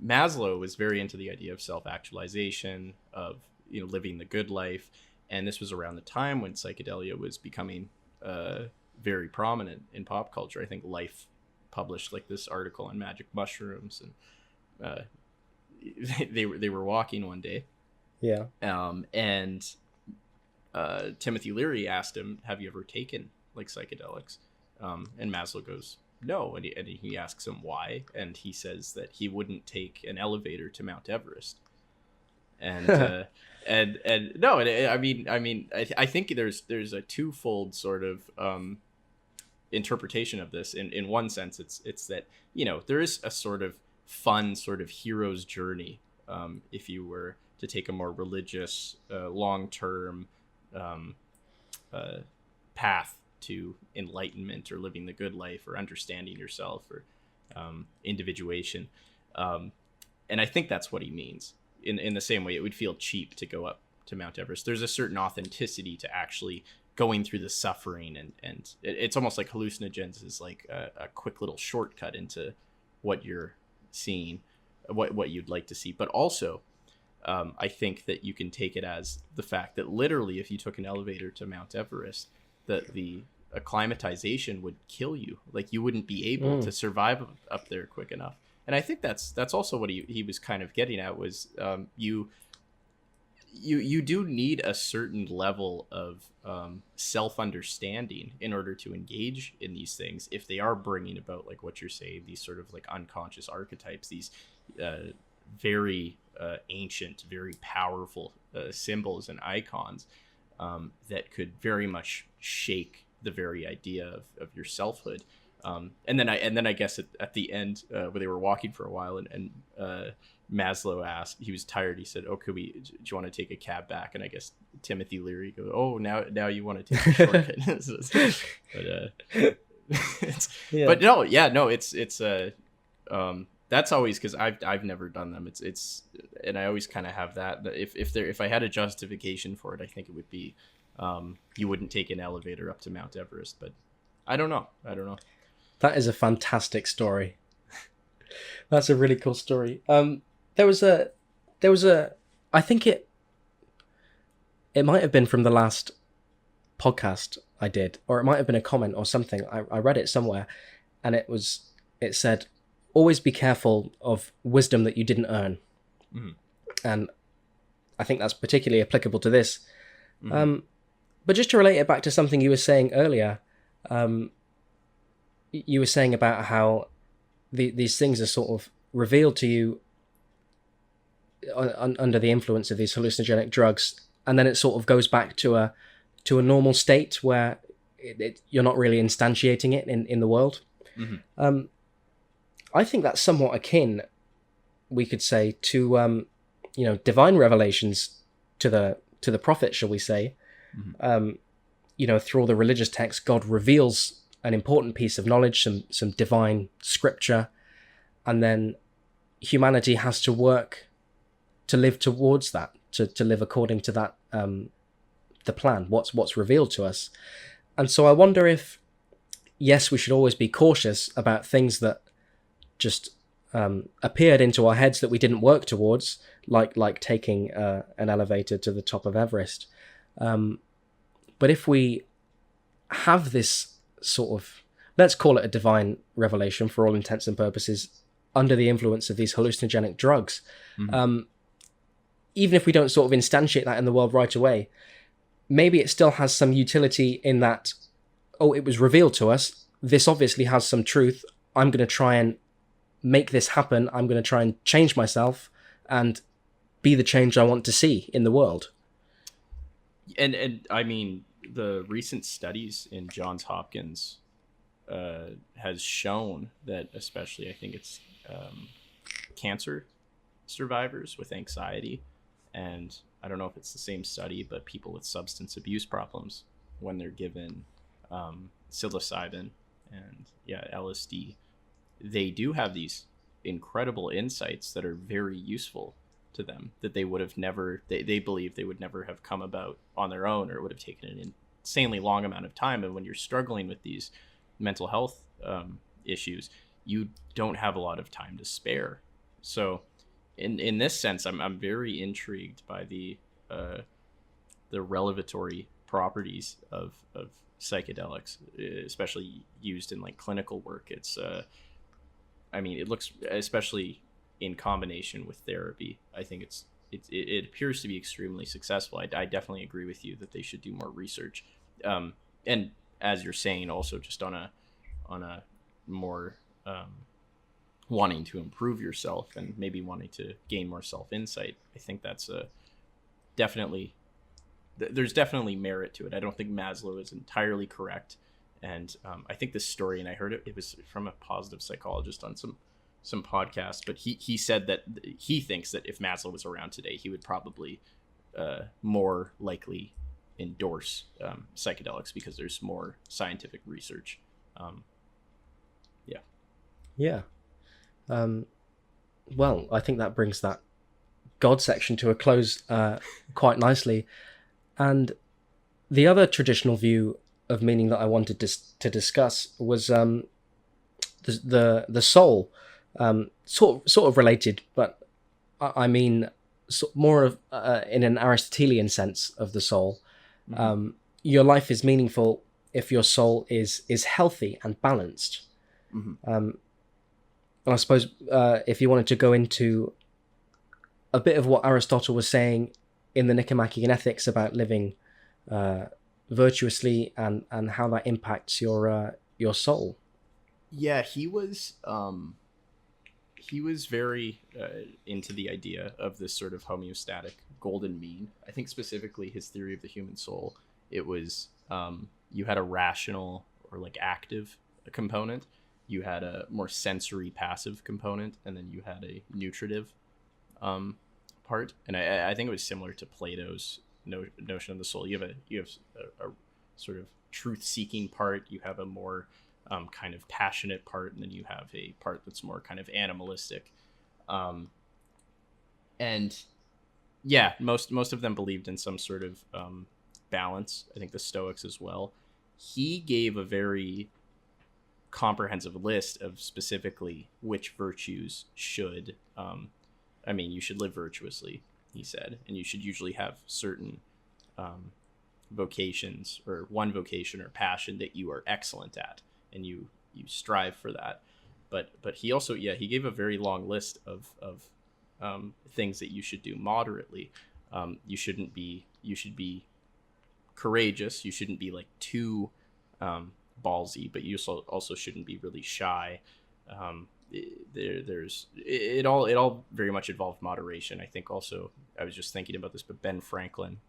Maslow was very into the idea of self-actualization, of living the good life, and this was around the time when psychedelia was becoming very prominent in pop culture. I think Life published like this article on magic mushrooms, and they were walking one day, and Timothy Leary asked him, "Have you ever taken like psychedelics?" And Maslow goes, no. And he asks him why, and he says that he wouldn't take an elevator to Mount Everest. And and no, I think there's a twofold sort of interpretation of this. In one sense, it's that, you know, there is a sort of fun sort of hero's journey, if you were to take a more religious, long-term path to enlightenment or living the good life or understanding yourself or individuation. And I think that's what he means. In the same way, it would feel cheap to go up to Mount Everest. There's a certain authenticity to actually going through the suffering, and it's almost like hallucinogens is like a quick little shortcut into what you're seeing, what you'd like to see. But also, I think that you can take it as the fact that literally, if you took an elevator to Mount Everest, that the acclimatization would kill you. Like, you wouldn't be able to survive up there quick enough. And I think that's also what he was kind of getting at, was you do need a certain level of self-understanding in order to engage in these things, if they are bringing about, like what you're saying, these sort of like unconscious archetypes, these very ancient, very powerful symbols and icons that could very much shake the very idea of your selfhood. And then I guess at the end, where they were walking for a while, and Maslow asked, he was tired. He said, "Oh, do you want to take a cab back?" And I guess Timothy Leary goes, "Oh, now you want to take a shortcut." But no, it's that's always, because I've never done them. It's and I always kind of have that if I had a justification for it, I think it would be you wouldn't take an elevator up to Mount Everest. But I don't know. That is a fantastic story. That's a really cool story. There was a, I think it might have been from the last podcast I did, or it might have been a comment or something. I read it somewhere, and it said, always be careful of wisdom that you didn't earn. Mm-hmm. And I think that's particularly applicable to this. Mm-hmm. But just to relate it back to something you were saying earlier, you were saying about how these things are sort of revealed to you under the influence of these hallucinogenic drugs, and then it sort of goes back to a normal state where you're not really instantiating it in the world. Mm-hmm. I think that's somewhat akin, we could say, to divine revelations to the prophet, shall we say. Mm-hmm. Through all the religious texts, God reveals an important piece of knowledge, some divine scripture, and then humanity has to work to live towards that, to live according to that, the plan, what's revealed to us. And so I wonder if, yes, we should always be cautious about things that just appeared into our heads that we didn't work towards, like taking an elevator to the top of Everest. But if we have this sort of, let's call it a divine revelation for all intents and purposes, under the influence of these hallucinogenic drugs, mm-hmm. Even if we don't sort of instantiate that in the world right away, maybe it still has some utility in that, it was revealed to us, this obviously has some truth, I'm going to try and make this happen, I'm going to try and change myself and be the change I want to see in the world. And I mean, the recent studies in Johns Hopkins has shown that, especially I think it's cancer survivors with anxiety, and I don't know if it's the same study, but people with substance abuse problems, when they're given psilocybin and LSD, they do have these incredible insights that are very useful to them, that they would have never, they believe they would never have come about on their own, or it would have taken an insanely long amount of time. And when you're struggling with these mental health issues, you don't have a lot of time to spare. So in this sense, I'm very intrigued by the revelatory properties of psychedelics, especially used in like clinical work. It's it looks, especially in combination with therapy, I think it appears to be extremely successful. I definitely agree with you that they should do more research. And as you're saying, also just on a more wanting to improve yourself and maybe wanting to gain more self-insight. I think that's there's definitely merit to it. I don't think Maslow is entirely correct. And I think this story, and I heard it was from a positive psychologist on some podcast, but he said that he thinks that if Maslow was around today, he would probably more likely endorse psychedelics because there's more scientific research. Yeah. Well, I think that brings that God section to a close quite nicely. And the other traditional view of meaning that I wanted to discuss was the soul, sort of related, but I mean more of in an Aristotelian sense of the soul. Mm-hmm. Your life is meaningful if your soul is healthy and balanced. Mm-hmm. And I suppose if you wanted to go into a bit of what Aristotle was saying in the Nicomachean Ethics about living virtuously and how that impacts your soul. Yeah, he was very into the idea of this sort of homeostatic golden mean. I think specifically his theory of the human soul, it was you had a rational or like active component, you had a more sensory passive component, and then you had a nutritive part. And I think it was similar to Plato's notion of the soul. You have a sort of truth-seeking part, you have a more kind of passionate part, and then you have a part that's more kind of animalistic. And yeah, most of them believed in some sort of balance. I think the Stoics as well. He gave a very comprehensive list of specifically which virtues should you should live virtuously, he said, and you should usually have certain vocations, or one vocation or passion that you are excellent at, and you strive for that. But he also, he gave a very long list of things that you should do moderately. You should be courageous. You shouldn't be like too ballsy, but you also shouldn't be really shy. It all very much involved moderation. I think also, I was just thinking about this, but Ben Franklin,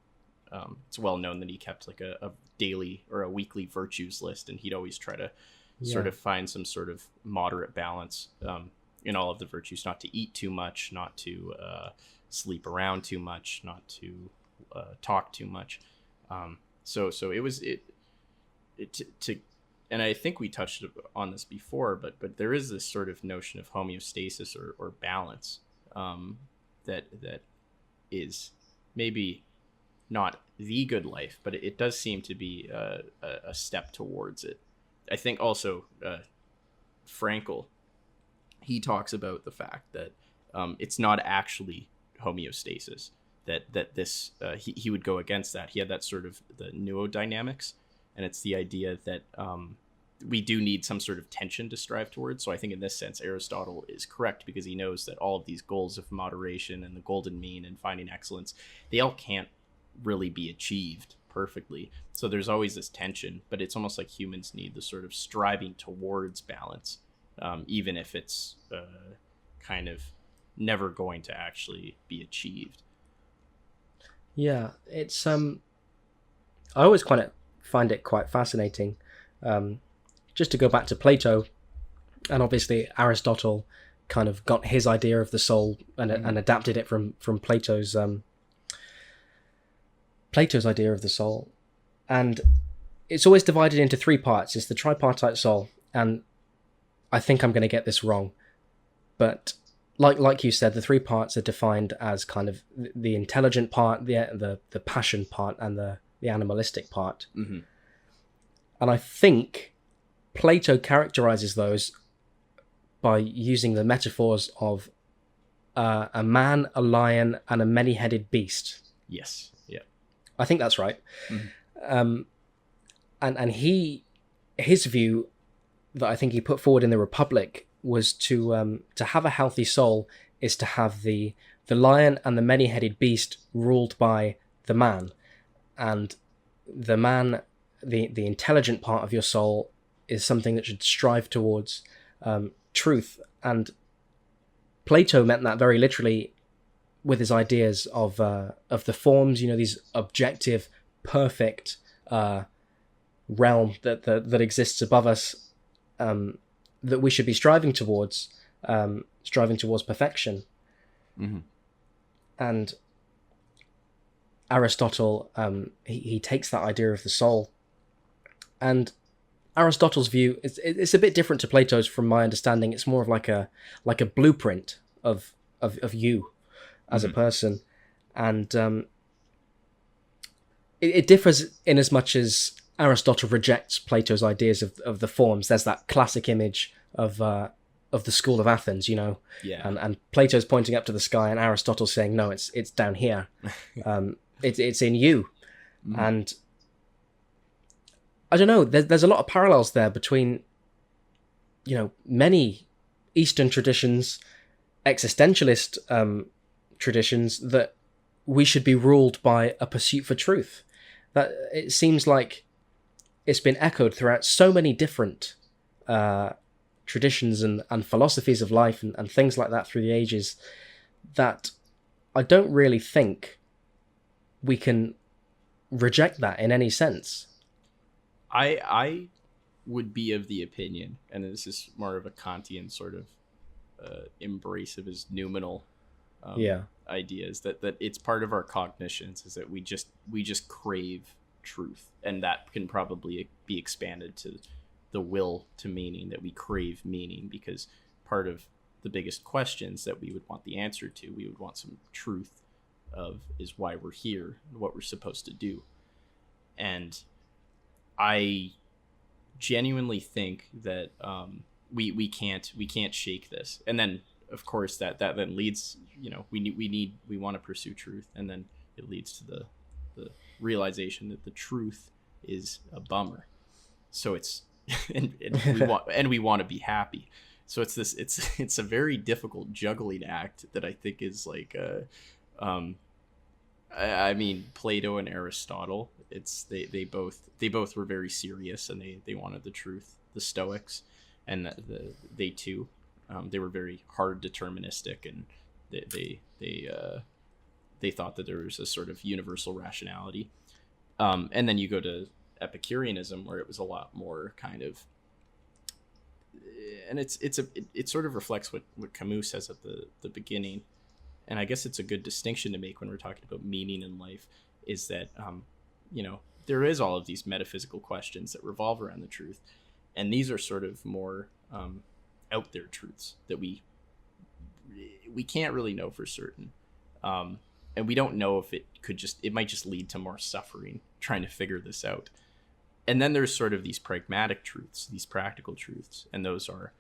it's well known that he kept like a daily or a weekly virtues list, and he'd always try to sort of find some sort of moderate balance in all of the virtues, not to eat too much, not to sleep around too much, not to talk too much. So it was to and I think we touched on this before, but there is this sort of notion of homeostasis or balance that is maybe not the good life, but it does seem to be a step towards it. I think also Frankl, he talks about the fact that it's not actually homeostasis, that this he would go against that. He had that sort of the neodynamics, and it's the idea that we do need some sort of tension to strive towards. So I think in this sense, Aristotle is correct, because he knows that all of these goals of moderation and the golden mean and finding excellence, they all can't really be achieved perfectly. So there's always this tension, but it's almost like humans need the sort of striving towards balance, even if it's kind of never going to actually be achieved. Yeah, it's I always find it quite fascinating. Just to go back to Plato, and obviously Aristotle kind of got his idea of the soul and adapted it from Plato's idea of the soul, and it's always divided into three parts. It's the tripartite soul, and I think I'm going to get this wrong, but like you said, the three parts are defined as kind of the intelligent part, the passion part, and the animalistic part. Mm-hmm. And I think Plato characterizes those by using the metaphors of a man, a lion, and a many-headed beast. Yes. Yeah. I think that's right. Mm-hmm. And his view that I think he put forward in the Republic was to have a healthy soul is to have the lion and the many-headed beast ruled by the man, and the man, the intelligent part of your soul, is something that should strive towards truth. And Plato meant that very literally with his ideas of the forms, these objective, perfect realm that exists above us, that we should be striving towards perfection. Mm-hmm. And Aristotle, he takes that idea of the soul, and Aristotle's view it's a bit different to Plato's from my understanding. It's more of like a blueprint of you as a person, and it differs in as much as Aristotle rejects Plato's ideas of the forms. There's that classic image of the school of Athens, Yeah. and Plato's pointing up to the sky, and Aristotle's saying, no, it's down here. It's in you. Mm-hmm. And I don't know, there's a lot of parallels there between, many Eastern traditions, existentialist traditions, that we should be ruled by a pursuit for truth. That it seems like it's been echoed throughout so many different traditions and philosophies of life and things like that through the ages, that I don't really think we can reject that in any sense. I would be of the opinion, and this is more of a Kantian sort of embrace of his noumenal ideas, that it's part of our cognitions, is that we just crave truth, and that can probably be expanded to the will to meaning, that we crave meaning, because part of the biggest questions that we would want the answer to, we would want some truth of, is why we're here, what we're supposed to do. And I genuinely think that we can't shake this. And then of course that then leads, we want to pursue truth, and then it leads to the realization that the truth is a bummer. So it's and we want to be happy. So it's a very difficult juggling act that I think is like I mean, Plato and Aristotle, they both were very serious, and they wanted the truth. The Stoics, and they too, they were very hard deterministic, and they thought that there was a sort of universal rationality. And then you go to Epicureanism, where it was a lot more kind of, and it sort of reflects what Camus says at the beginning. And I guess it's a good distinction to make when we're talking about meaning in life, is that, there is all of these metaphysical questions that revolve around the truth. And these are sort of more out there truths that we can't really know for certain. And we don't know if it might just lead to more suffering trying to figure this out. And then there's sort of these pragmatic truths, these practical truths. And those are,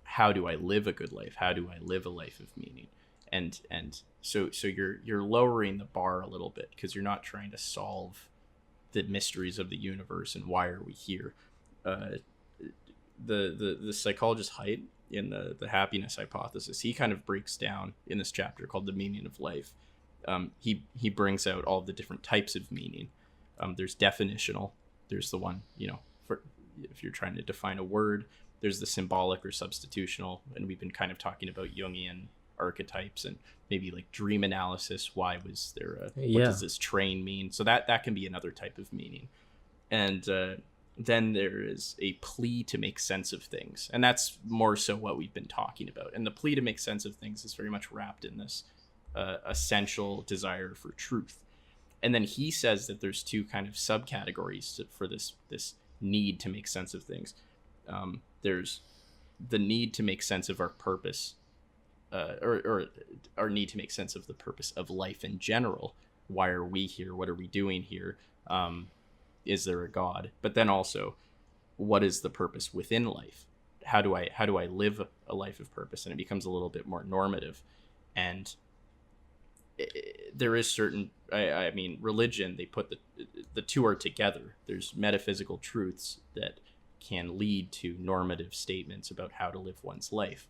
how do I live a good life? How do I live a life of meaning? And so you're lowering the bar a little bit, because you're not trying to solve the mysteries of the universe and why are we here. The psychologist Haidt, in the happiness hypothesis, he kind of breaks down in this chapter called The Meaning of Life. He brings out all the different types of meaning. There's definitional. There's the one, for if you're trying to define a word. There's the symbolic or substitutional, and we've been kind of talking about Jungian archetypes and maybe like dream analysis. Why was there what does this train mean? So that can be another type of meaning. And then there is a plea to make sense of things, and that's more so what we've been talking about. And the plea to make sense of things is very much wrapped in this essential desire for truth. And then he says that there's two kind of subcategories for this need to make sense of things. There's the need to make sense of our purpose, or our need to make sense of the purpose of life in general. Why are we here? What are we doing here? Is there a God? But then also, what is the purpose within life? How do I live a life of purpose? And it becomes a little bit more normative. And there is certain, I mean, religion, they put the two are together. There's metaphysical truths that can lead to normative statements about how to live one's life.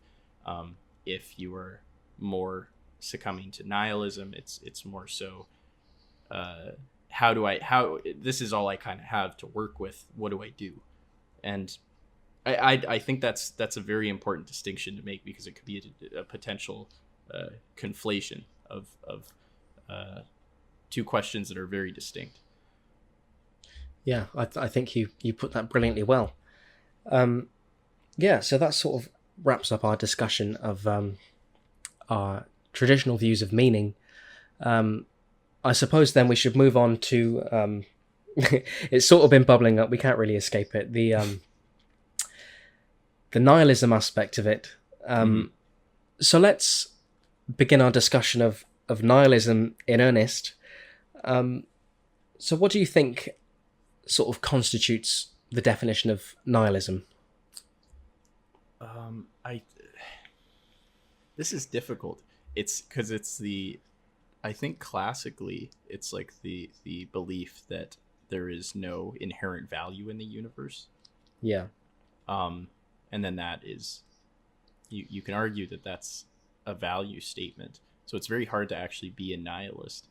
If you are more succumbing to nihilism, it's more so, how this is all I kind of have to work with. What do I do? And I think that's a very important distinction to make, because it could be a potential conflation of two questions that are very distinct. Yeah, I think you put that brilliantly well. Yeah, so that sort of wraps up our discussion of our traditional views of meaning. I suppose then we should move on to it's sort of been bubbling up, we can't really escape it, the nihilism aspect of it. So let's begin our discussion of nihilism in earnest. So what do you think sort of constitutes the definition of nihilism? This is difficult. It's because I think classically it's like the belief that there is no inherent value in the universe. Yeah. And then that is, you can argue that that's a value statement. So it's very hard to actually be a nihilist.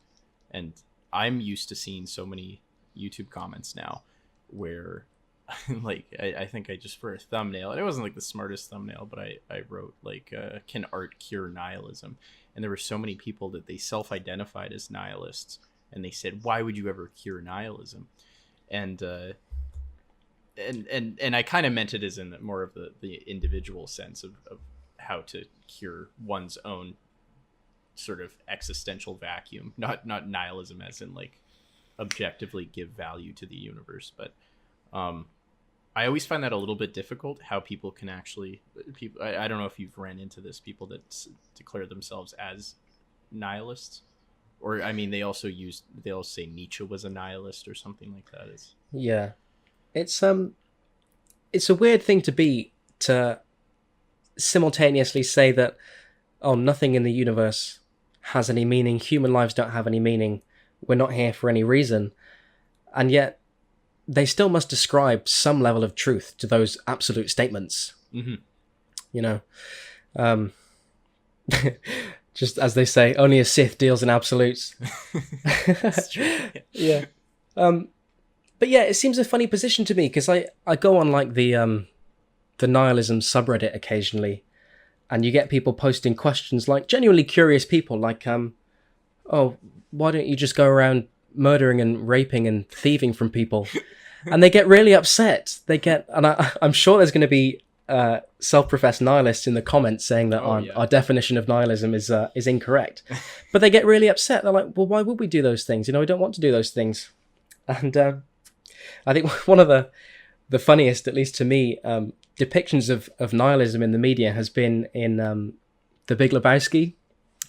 And I'm used to seeing so many YouTube comments now where like I think I just, for a thumbnail, and it wasn't like the smartest thumbnail, but I wrote like can art cure nihilism? And there were so many people that they self-identified as nihilists, and they said, why would you ever cure nihilism? And I kind of meant it as in more of the individual sense of how to cure one's own sort of existential vacuum, not nihilism as in like objectively give value to the universe. But I always find that a little bit difficult, how people can actually, I don't know if you've ran into this, people that declare themselves as nihilists, or I mean they also say Nietzsche was a nihilist or something like that. Yeah, it's a weird thing to simultaneously say that, oh, nothing in the universe has any meaning, human lives don't have any meaning, we're not here for any reason, and yet they still must describe some level of truth to those absolute statements. Mm-hmm. You know, just as they say, only a Sith deals in absolutes. That's true. Yeah. But yeah, it seems a funny position to me, because I go on like the nihilism subreddit occasionally, and you get people posting questions, like genuinely curious people, like, oh, why don't you just go around murdering and raping and thieving from people? And they get really upset. And I'm sure there's going to be self-professed nihilists in the comments saying that our definition of nihilism is incorrect. But they get really upset. They're like, well, why would we do those things? You know, we don't want to do those things. And I think one of the funniest, at least to me, depictions of nihilism in the media has been in The Big Lebowski.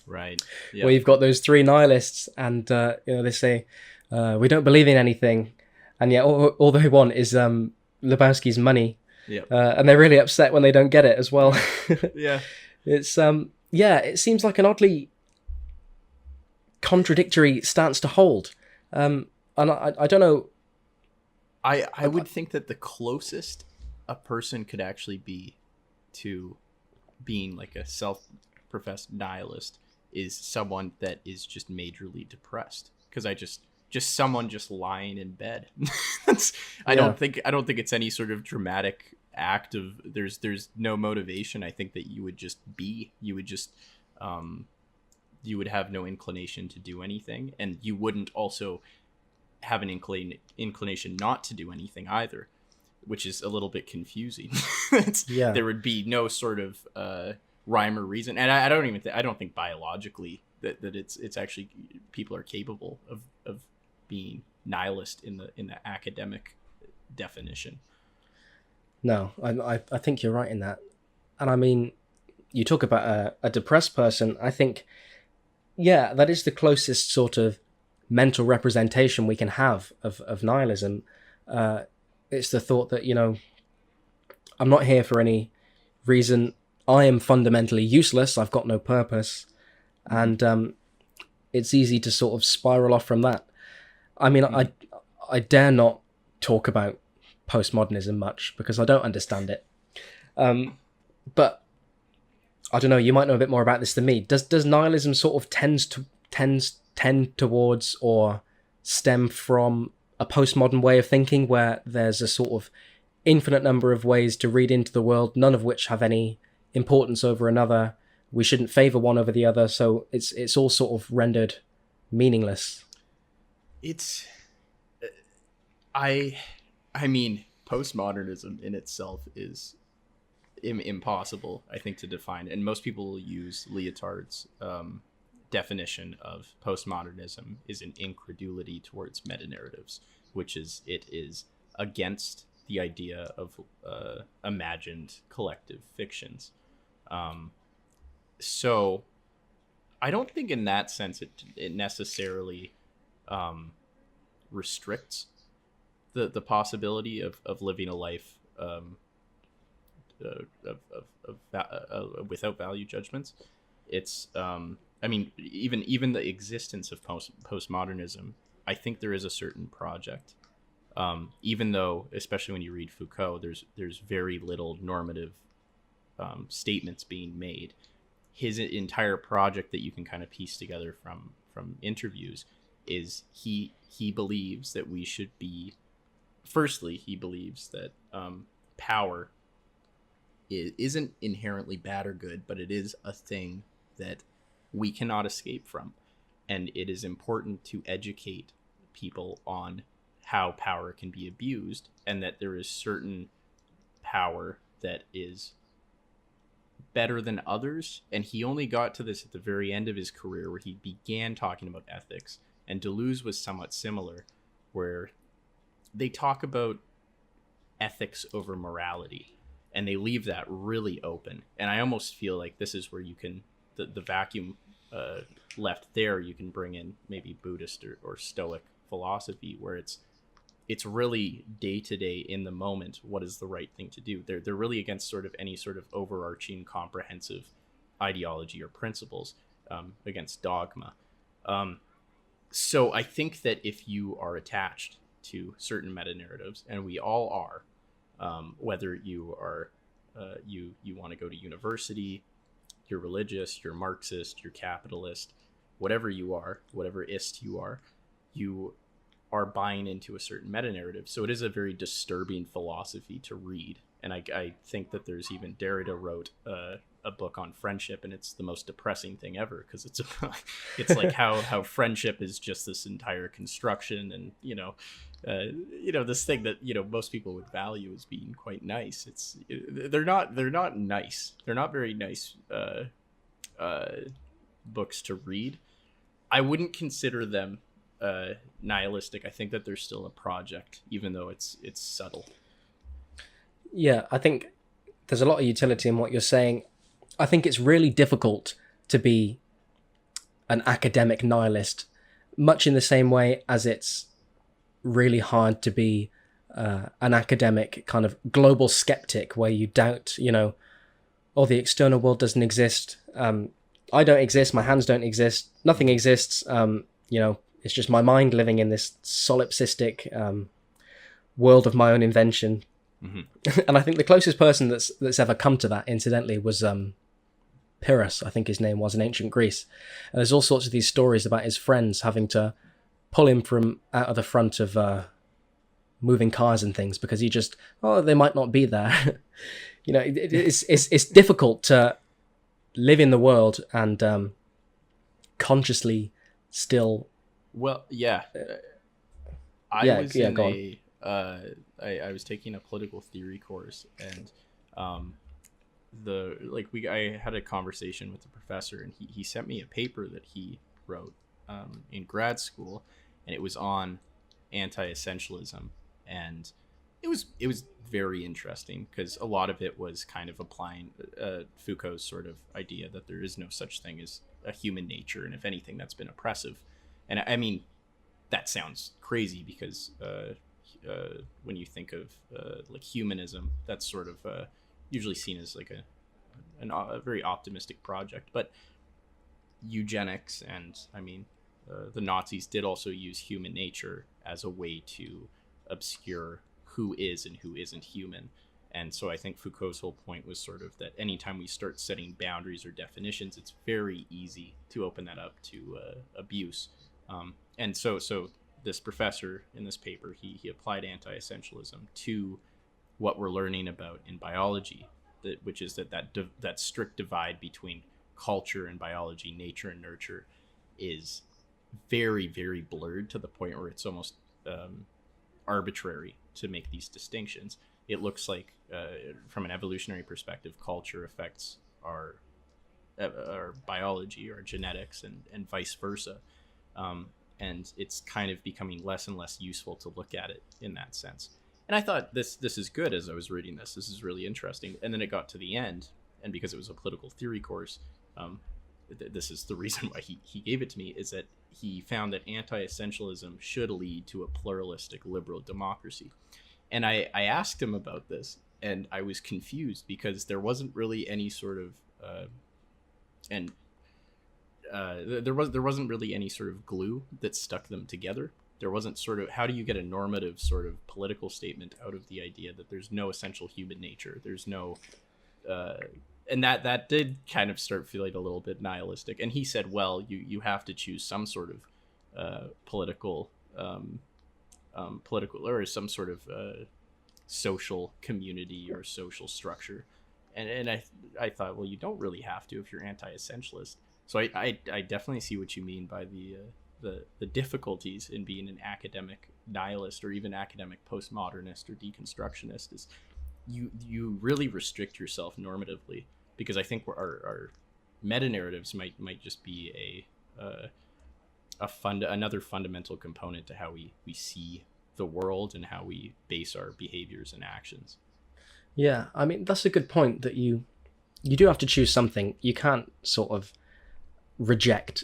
Right. Yep. Where you've got those three nihilists, and they say, we don't believe in anything, and yet all they want is Lebowski's money. Yep. And they're really upset when they don't get it as well. Yeah. It's it seems like an oddly contradictory stance to hold. And I don't know. I would think that the closest a person could actually be to being like a self-professed nihilist is someone that is just majorly depressed, because just someone just lying in bed. I don't think it's any sort of dramatic act of there's no motivation. I think that you would have no inclination to do anything, and you wouldn't also have an inclination not to do anything either, which is a little bit confusing. There would be no sort of rhyme or reason, and I don't think biologically that it's actually people are capable of being nihilist in the academic definition. No, I think you're right in that. And I mean, you talk about a depressed person. I think, yeah, that is the closest sort of mental representation we can have of nihilism. It's the thought that, you know, I'm not here for any reason. I am fundamentally useless. I've got no purpose. And it's easy to sort of spiral off from that. I mean, I dare not talk about postmodernism much because I don't understand it. But I don't know, you might know a bit more about this than me. Does nihilism sort of tend towards or stem from a postmodern way of thinking where there's a sort of infinite number of ways to read into the world, none of which have any importance over another. We shouldn't favor one over the other, so it's all sort of rendered meaningless. It's I mean, postmodernism in itself is impossible, I think, to define, and most people will use Lyotard's definition of postmodernism is an incredulity towards meta-narratives, which is it is against the idea of imagined collective fictions. So I don't think in that sense it necessarily restricts the possibility of living a life without value judgments. It's I mean, even the existence of postmodernism, I think there is a certain project. Even though, especially when you read Foucault, there's very little normative statements being made. His entire project that you can kind of piece together from interviews is he believes that we should be. Firstly, he believes that power isn't inherently bad or good, but it is a thing that we cannot escape from, and it is important to educate people on how power can be abused, and that there is certain power that is better than others. And he only got to this at the very end of his career, where he began talking about ethics. And Deleuze was somewhat similar, where they talk about ethics over morality, and they leave that really open. And I almost feel like this is where you can the vacuum left there, you can bring in maybe Buddhist or Stoic philosophy, where it's really day to day, in the moment, what is the right thing to do. They're really against sort of any sort of overarching comprehensive ideology or principles, against dogma. So I think that if you are attached to certain meta narratives, and we all are, whether you are you want to go to university, you're religious, you're Marxist, you're capitalist, whatever you are, whatever ist you are buying into a certain meta narrative. So it is a very disturbing philosophy to read. And I think that there's even Derrida wrote a book on friendship, and it's the most depressing thing ever, because it's like how friendship is just this entire construction, and this thing that most people would value as being quite nice. They're not nice. They're not very nice books to read. I wouldn't consider them nihilistic. I think that they're still a project, even though it's subtle. Yeah, I think there's a lot of utility in what you're saying. I think it's really difficult to be an academic nihilist, much in the same way as it's really hard to be an academic kind of global skeptic, where you doubt, the external world doesn't exist. I don't exist. My hands don't exist. Nothing exists. It's just my mind living in this solipsistic world of my own invention. Mm-hmm. And I think the closest person that's ever come to that, incidentally, was Pyrrhus, I think his name was, in ancient Greece. And there's all sorts of these stories about his friends having to pull him from out of the front of moving cars and things, because he just, they might not be there. It's difficult to live in the world and consciously still. Well, yeah. I was taking a political theory course, and I had a conversation with the professor, and he sent me a paper that he wrote in grad school, and it was on anti-essentialism, and it was very interesting, because a lot of it was kind of applying Foucault's sort of idea that there is no such thing as a human nature, and if anything, that's been oppressive. And I mean, that sounds crazy, because when you think of like humanism, that's sort of usually seen as like a very optimistic project. But eugenics and the Nazis did also use human nature as a way to obscure who is and who isn't human. And so I think Foucault's whole point was sort of that anytime we start setting boundaries or definitions, it's very easy to open that up to abuse. And so this professor in this paper, he applied anti-essentialism to what we're learning about in biology, which is that strict divide between culture and biology, nature and nurture, is very, very blurred to the point where it's almost arbitrary to make these distinctions. It looks like, from an evolutionary perspective, culture affects our biology, our genetics, and vice versa. And it's kind of becoming less and less useful to look at it in that sense. And I thought this is good as I was reading this. This is really interesting. And then it got to the end, and because it was a political theory course, this is the reason why he gave it to me, is that he found that anti-essentialism should lead to a pluralistic liberal democracy. And I asked him about this, and I was confused because there wasn't really any sort of there wasn't really any sort of glue that stuck them together. There wasn't sort of, how do you get a normative sort of political statement out of the idea that there's no essential human nature? There's no, and that did kind of start feeling a little bit nihilistic. And he said, well, you have to choose some sort of political or some sort of social community or social structure. And I thought, well, you don't really have to if you're anti-essentialist. So I definitely see what you mean by the difficulties in being an academic nihilist or even academic postmodernist or deconstructionist. Is you really restrict yourself normatively, because I think our meta narratives might just be another fundamental component to how we see the world and how we base our behaviors and actions. Yeah, I mean, that's a good point, that you do have to choose something. You can't sort of reject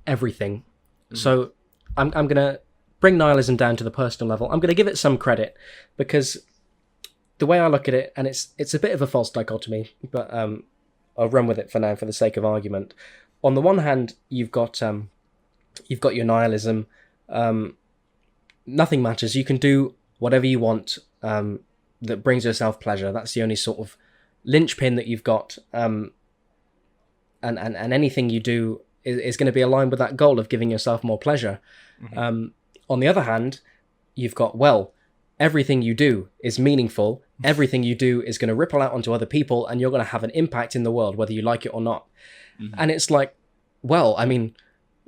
everything. Mm-hmm. So I'm going to bring nihilism down to the personal level. I'm going to give it some credit, because the way I look at it, and it's a bit of a false dichotomy, but I'll run with it for now for the sake of argument. On the one hand, you've got your nihilism. Nothing matters. You can do whatever you want that brings yourself pleasure. That's the only sort of linchpin that you've got. And anything you do is going to be aligned with that goal of giving yourself more pleasure. Mm-hmm. On the other hand, you've got, well, everything you do is meaningful. Everything you do is going to ripple out onto other people, and you're going to have an impact in the world, whether you like it or not. Mm-hmm. And it's like, well, I mean,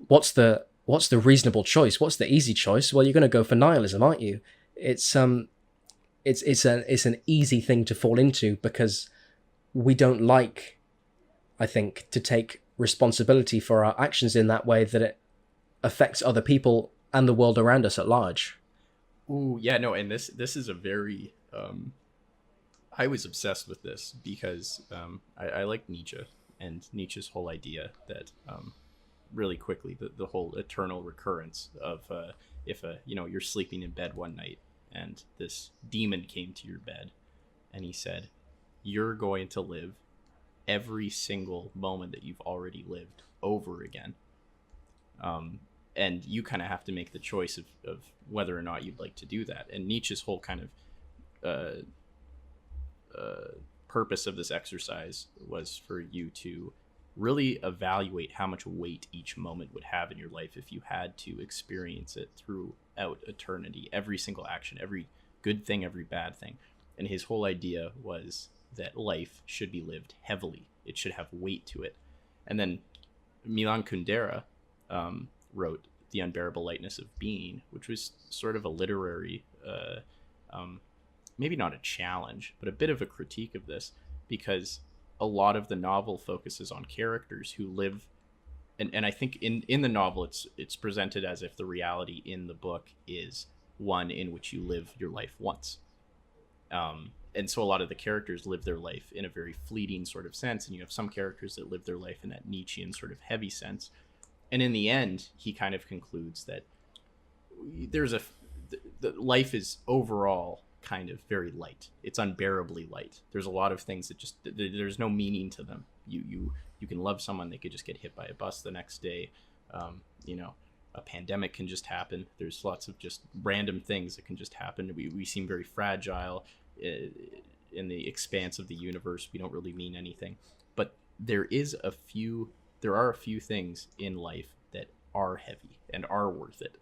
what's the reasonable choice? What's the easy choice? Well, you're going to go for nihilism, aren't you? It's an easy thing to fall into, because we don't like, I think, to take responsibility for our actions in that way that it affects other people and the world around us at large. Ooh, yeah, no, and this is a very I was obsessed with this because I like Nietzsche and Nietzsche's whole idea that really quickly the whole eternal recurrence of if you're sleeping in bed one night and this demon came to your bed and he said, you're going to live every single moment that you've already lived over again. And you kind of have to make the choice of whether or not you'd like to do that. And Nietzsche's whole kind of purpose of this exercise was for you to really evaluate how much weight each moment would have in your life if you had to experience it throughout eternity, every single action, every good thing, every bad thing. And his whole idea was that life should be lived heavily. It should have weight to it. And then Milan Kundera wrote The Unbearable Lightness of Being, which was sort of a literary, maybe not a challenge, but a bit of a critique of this, because a lot of the novel focuses on characters who live, and I think in the novel it's presented as if the reality in the book is one in which you live your life once. And so a lot of the characters live their life in a very fleeting sort of sense, and you have some characters that live their life in that Nietzschean sort of heavy sense. And in the end, he kind of concludes that the life is overall kind of very light. It's unbearably light. There's a lot of things that just, there's no meaning to them. You can love someone, they could just get hit by a bus the next day. A pandemic can just happen. There's lots of just random things that can just happen. We seem very fragile in the expanse of the universe. We don't really mean anything. But there are a few things in life that are heavy and are worth it.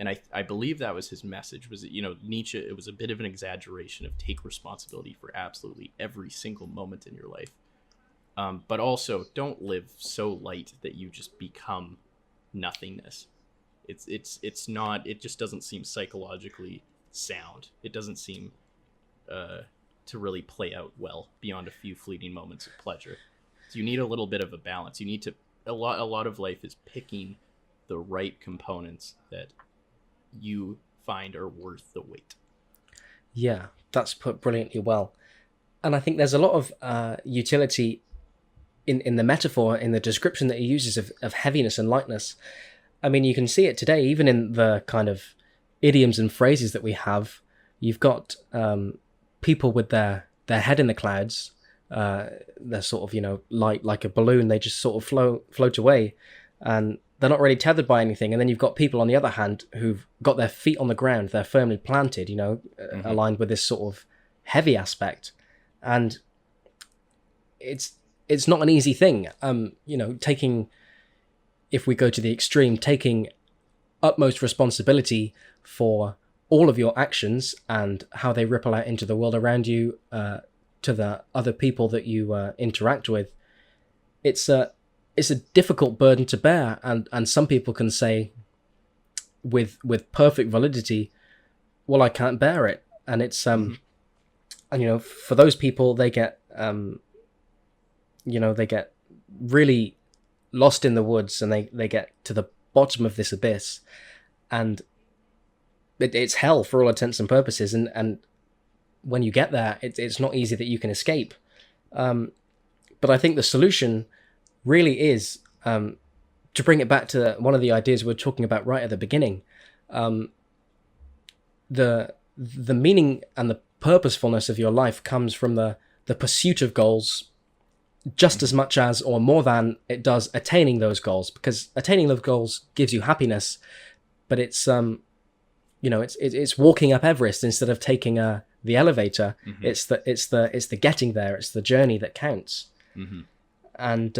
And I believe that was his message, was that, Nietzsche, it was a bit of an exaggeration of take responsibility for absolutely every single moment in your life. But also don't live so light that you just become nothingness. It's not, it just doesn't seem psychologically sound. It doesn't seem to really play out well beyond a few fleeting moments of pleasure. So you need a little bit of a balance. You need to, a lot of life is picking the right components that you find are worth the wait. Yeah, that's put brilliantly well. And I think there's a lot of utility in the metaphor, in the description that he uses of heaviness and lightness. I mean, you can see it today, even in the kind of idioms and phrases that we have. You've got people with their head in the clouds. They're sort of, light like a balloon. They just sort of float away, and they're not really tethered by anything. And then you've got people on the other hand who've got their feet on the ground. They're firmly planted, aligned with this sort of heavy aspect. And it's not an easy thing. If we go to the extreme, taking utmost responsibility for all of your actions and how they ripple out into the world around you, to the other people that you interact with, it's a difficult burden to bear, and some people can say with perfect validity, well, I can't bear it. And it's and for those people, they get they get really lost in the woods, and they get to the bottom of this abyss, and it's hell for all intents and purposes. And when you get there, it's not easy that you can escape. But I think the solution really is, to bring it back to one of the ideas we were talking about right at the beginning, the meaning and the purposefulness of your life comes from the pursuit of goals, just as much as or more than it does attaining those goals, because attaining those goals gives you happiness, but it's it's walking up Everest instead of taking the elevator. Mm-hmm. It's the getting there. It's the journey that counts. Mm-hmm. And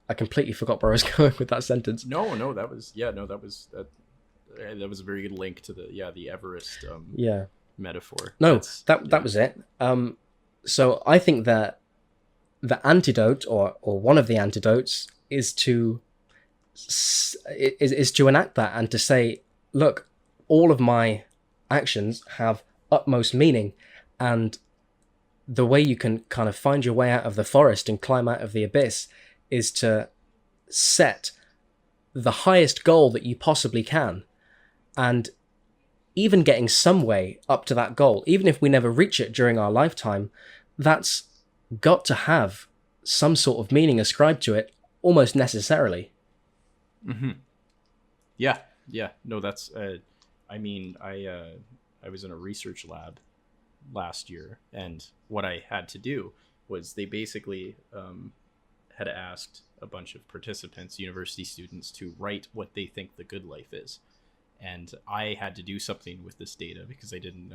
I completely forgot where I was going with that sentence. No, that was a very good link to the Everest metaphor. No, that was it. So I think that the antidote, or one of the antidotes, is to enact that and to say, look, all of my actions have utmost meaning, and the way you can kind of find your way out of the forest and climb out of the abyss is to set the highest goal that you possibly can, and even getting some way up to that goal, even if we never reach it during our lifetime, that's got to have some sort of meaning ascribed to it, almost necessarily. Mm-hmm. Yeah. No, that's. I was in a research lab last year, and what I had to do was they basically had asked a bunch of participants, university students, to write what they think the good life is. And I had to do something with this data because they didn't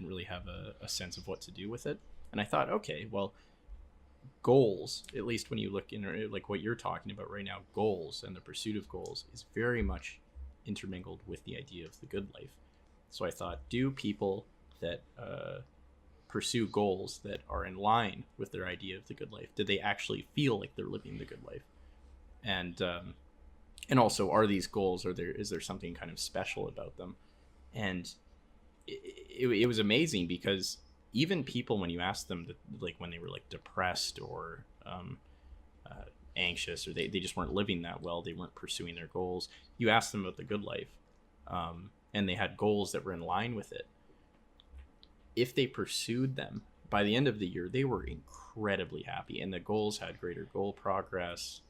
really have a sense of what to do with it. And I thought, okay, well, goals, at least when you look in like what you're talking about right now, goals and the pursuit of goals is very much intermingled with the idea of the good life. So I thought, do people that pursue goals that are in line with their idea of the good life, do they actually feel like they're living the good life? And also, are these goals, is there something kind of special about them? And it was amazing, because even people, when you ask them, like when they were like depressed or anxious, or they just weren't living that well, they weren't pursuing their goals, you ask them about the good life, and they had goals that were in line with it. If they pursued them, by the end of the year, they were incredibly happy, and the goals had greater goal progress.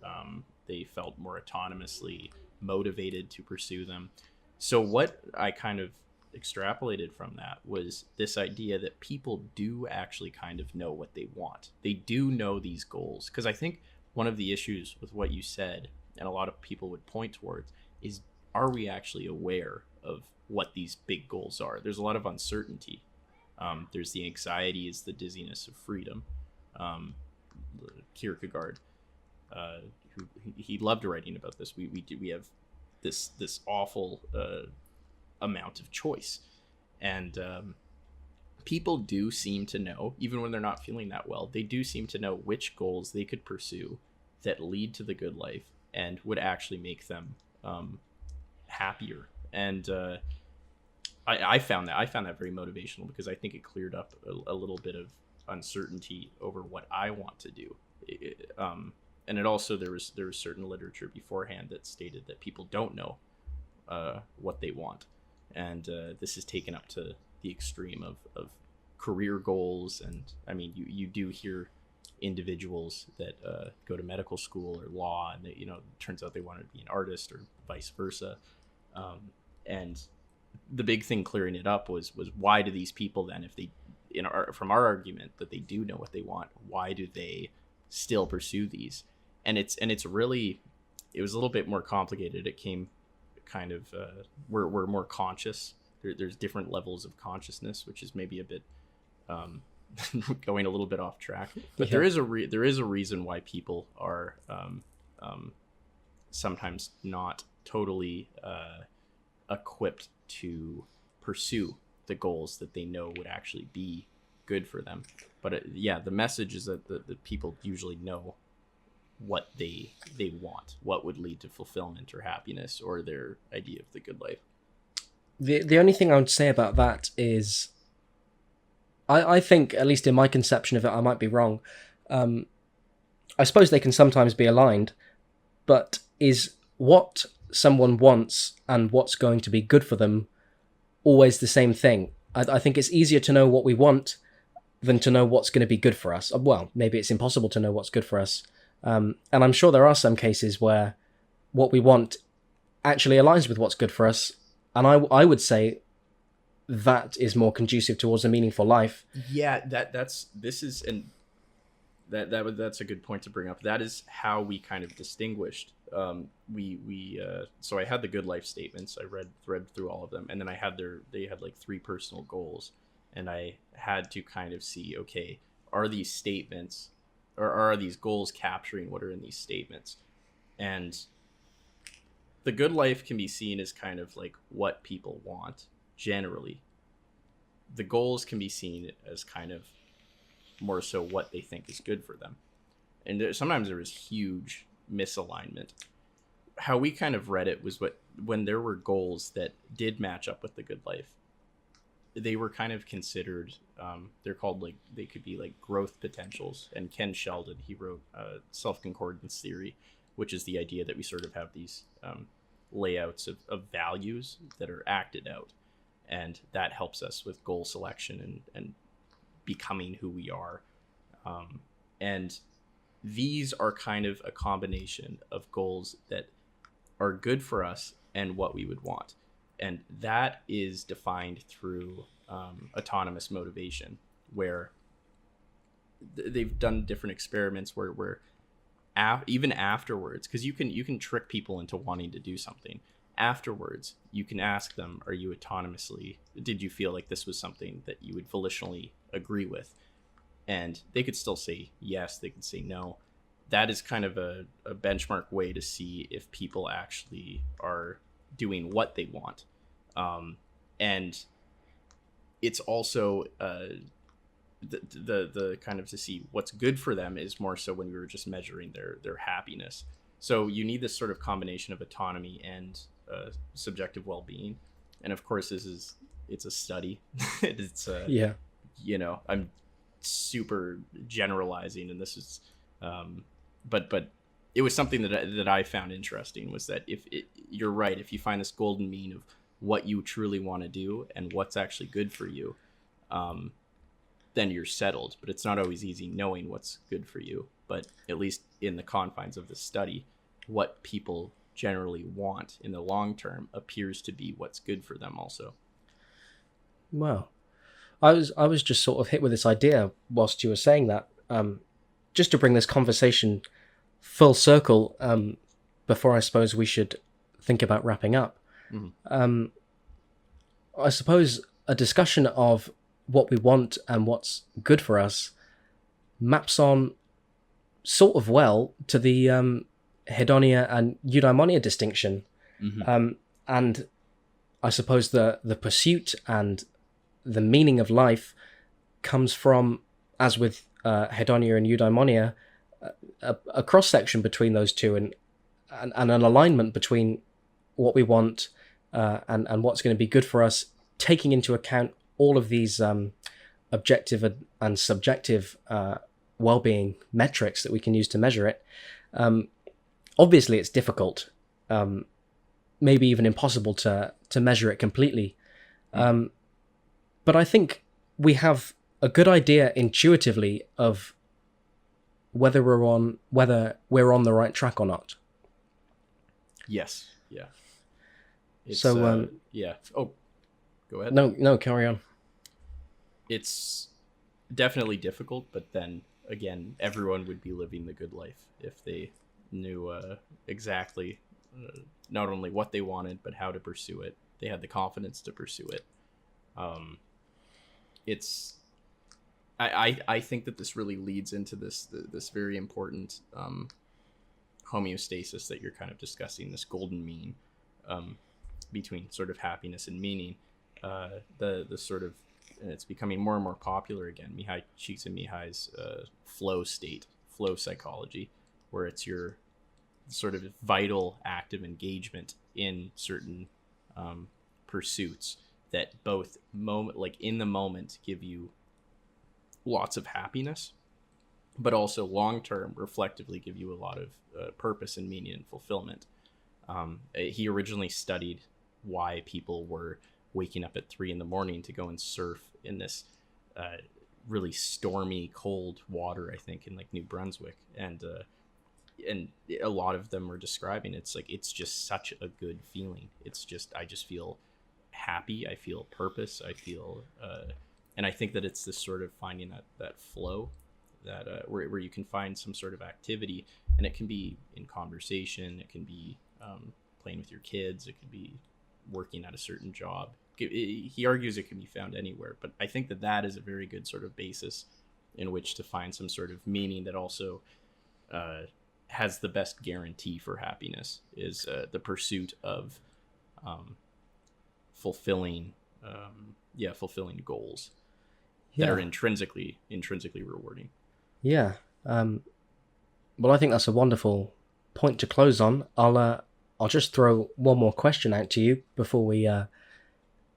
They felt more autonomously motivated to pursue them. So what I kind of extrapolated from that was this idea that people do actually kind of know what they want. They do know these goals. Because I think one of the issues with what you said, and a lot of people would point towards, is, are we actually aware of what these big goals are? There's a lot of uncertainty. There's the anxiety, is the dizziness of freedom, Kierkegaard. who he loved writing about this. We have this awful amount of choice, and people do seem to know, even when they're not feeling that well, they do seem to know which goals they could pursue that lead to the good life and would actually make them happier. And I found that very motivational, because I think it cleared up a little bit of uncertainty over what I want to do. And it also, there was certain literature beforehand that stated that people don't know what they want, and this is taken up to the extreme of career goals. And I mean, you do hear individuals that go to medical school or law, and they, it turns out they want to be an artist, or vice versa. And the big thing clearing it up was why do these people then, if they, from our argument that they do know what they want, why do they still pursue these? And it's really, it was a little bit more complicated. It came kind of we're more conscious. There's different levels of consciousness, which is maybe a bit going a little bit off track. But there is a reason why people are sometimes not totally equipped to pursue the goals that they know would actually be good for them. But the message is that the people usually know what they want, what would lead to fulfillment or happiness, or their idea of the good life. The only thing I would say about that is, I think, at least in my conception of it, I might be wrong. I suppose they can sometimes be aligned, but is what someone wants and what's going to be good for them always the same thing? I think it's easier to know what we want than to know what's going to be good for us. Well, maybe it's impossible to know what's good for us. And I'm sure there are some cases where what we want actually aligns with what's good for us. And I would say that is more conducive towards a meaningful life. Yeah, that's a good point to bring up. That is how we kind of distinguished. So I had the good life statements. I read through all of them, and then they had like 3 personal goals, and I had to kind of see, okay, are these statements, or are these goals capturing what are in these statements? And the good life can be seen as kind of like what people want generally. The goals can be seen as kind of more so what they think is good for them. And sometimes there was huge misalignment. How we kind of read it was when there were goals that did match up with the good life, they were kind of considered, they're called, like, they could be like growth potentials. And Ken Sheldon, he wrote self-concordance theory, which is the idea that we sort of have these layouts of values that are acted out, and that helps us with goal selection and becoming who we are. And these are kind of a combination of goals that are good for us and what we would want. And that is defined through autonomous motivation, where they've done different experiments where even afterwards, because you can trick people into wanting to do something. Afterwards, you can ask them, are you autonomously, did you feel like this was something that you would volitionally agree with? And they could still say yes, they could say no. That is kind of a benchmark way to see if people actually are doing what they want. And it's also the kind of to see what's good for them is more so when we were just measuring their happiness. So you need this sort of combination of autonomy and subjective well-being. And of course, it's a study. It's I'm super generalizing, and this is but it was something that I found interesting, was that you're right, if you find this golden mean of what you truly want to do and what's actually good for you, then you're settled. But it's not always easy knowing what's good for you. But at least in the confines of the study, what people generally want in the long term appears to be what's good for them also. Well, I was just sort of hit with this idea whilst you were saying that, just to bring this conversation full circle, before I suppose we should think about wrapping up. Mm-hmm. I suppose a discussion of what we want and what's good for us maps on sort of well to the hedonia and eudaimonia distinction. And I suppose the pursuit and the meaning of life comes from, as with hedonia and eudaimonia, a cross-section between those two, and an alignment between what we want and what's going to be good for us, taking into account all of these objective and subjective well-being metrics that we can use to measure it. Obviously, it's difficult, maybe even impossible to measure it completely. But I think we have a good idea intuitively of whether we're on the right track or not. Yes. Yeah. So yeah. Oh, go ahead. No, carry on. It's definitely difficult, but then again, everyone would be living the good life if they knew exactly not only what they wanted, but how to pursue it. They had the confidence to pursue it. I think that this really leads into this very important homeostasis that you're kind of discussing, this golden mean between sort of happiness and meaning. The sort of, and it's becoming more and more popular again, Csikszentmihalyi's flow state, flow psychology, where it's your sort of vital active engagement in certain pursuits that both in the moment give you lots of happiness, but also long-term reflectively give you a lot of purpose and meaning and fulfillment. He originally studied why people were waking up at 3 a.m. to go and surf in this really stormy, cold water, I think, in like New Brunswick. And a lot of them were describing it's like, it's just such a good feeling. I just feel happy. I feel purpose. I feel, and I think that it's this sort of finding that flow that where you can find some sort of activity, and it can be in conversation. It can be playing with your kids. It could be working at a certain job. He argues it can be found anywhere, but I think that is a very good sort of basis in which to find some sort of meaning that also has the best guarantee for happiness, is the pursuit of fulfilling goals that are intrinsically rewarding. Yeah. Well, I think that's a wonderful point to close on. I'll just throw one more question out to you before we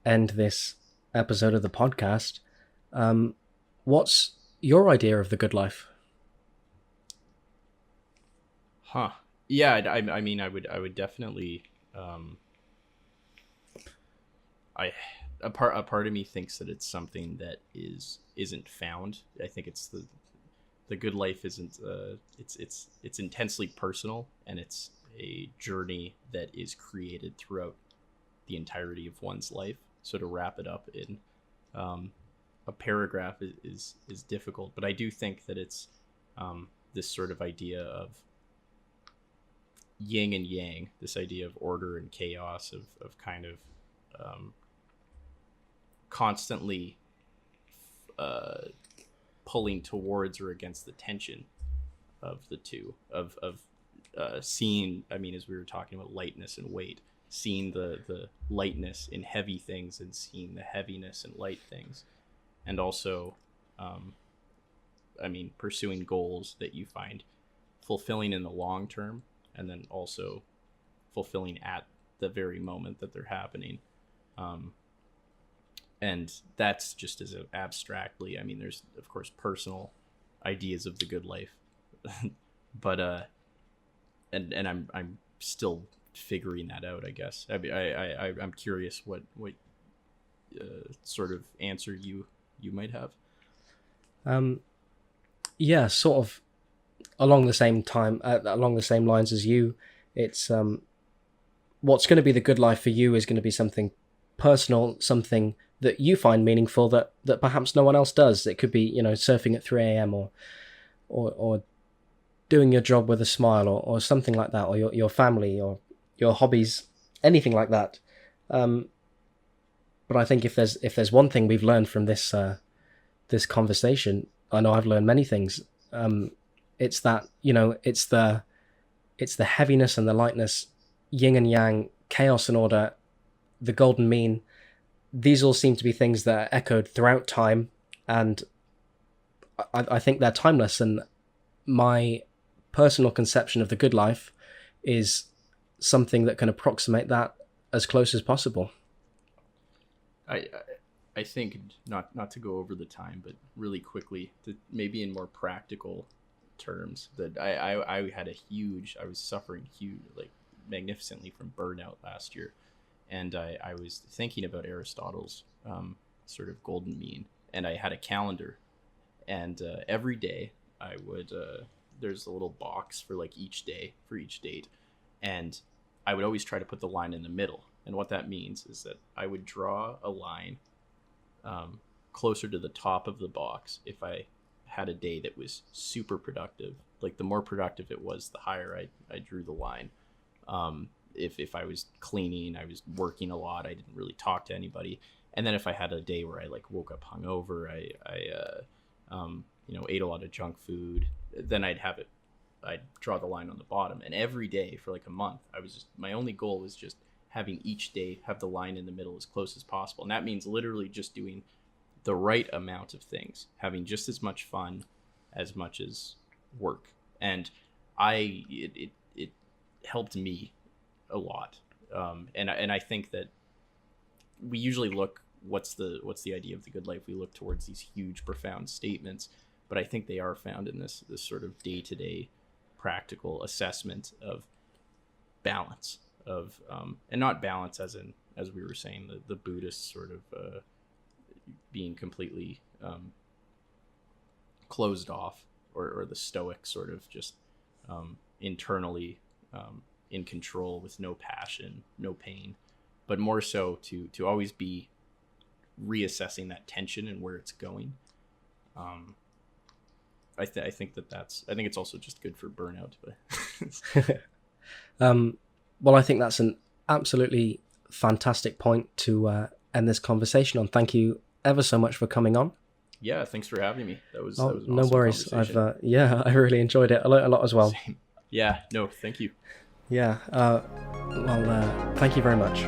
end this episode of the podcast. What's your idea of the good life? Yeah, I mean, I would definitely. A part of me thinks that it's something that isn't found. I think it's the good life isn't. It's intensely personal, and it's a journey that is created throughout the entirety of one's life. So to wrap it up in a paragraph is difficult, but I do think that it's this sort of idea of yin and yang, this idea of order and chaos, of kind of constantly pulling towards or against the tension of the two, of seeing, I mean, as we were talking about lightness and weight, seeing the lightness in heavy things and seeing the heaviness in light things, and also I mean, pursuing goals that you find fulfilling in the long term, and then also fulfilling at the very moment that they're happening. And that's just as abstractly, I mean, there's of course personal ideas of the good life, but and I'm still figuring that out, I guess. I'm curious what sort of answer you might have. Yeah, sort of along the same lines as you. It's what's going to be the good life for you is going to be something personal, something that you find meaningful that perhaps no one else does. It could be, surfing at 3 a.m. or doing your job with a smile, or something like that, or your family, or your hobbies, anything like that. But I think if there's one thing we've learned from this conversation, I know I've learned many things. It's that, it's the heaviness and the lightness, yin and yang, chaos and order, the golden mean. These all seem to be things that are echoed throughout time, and I think they're timeless. And my personal conception of the good life is something that can approximate that as close as possible. I think, not to go over the time, but really quickly, maybe in more practical terms, that I was suffering magnificently from burnout last year. And I was thinking about Aristotle's sort of golden mean, and I had a calendar, and every day I would, there's a little box for each day, for each date, and I would always try to put the line in the middle. And what that means is that I would draw a line closer to the top of the box if I had a day that was super productive. The more productive it was, the higher I drew the line. If I was cleaning, I was working a lot, I didn't really talk to anybody. And then if I had a day where I woke up hungover, I ate a lot of junk food, then I'd draw the line on the bottom. And every day for a month, my only goal was just having each day have the line in the middle as close as possible. And that means literally just doing the right amount of things, having just as much fun as much as work. And it helped me a lot. And I think that we usually look, what's the idea of the good life? We look towards these huge, profound statements, but I think they are found in this sort of day-to-day practical assessment of balance, of and not balance as we were saying, the Buddhist sort of being completely closed off, or the Stoic sort of just internally in control with no passion, no pain, but more so to always be reassessing that tension and where it's going. I think it's also just good for burnout. But well, I think that's an absolutely fantastic point to end this conversation on. Thank you ever so much for coming on. Yeah, thanks for having me. That was an no awesome worries. conversation. I really enjoyed it. I learned a lot as well. Same. Yeah, no, thank you. Yeah. Thank you very much.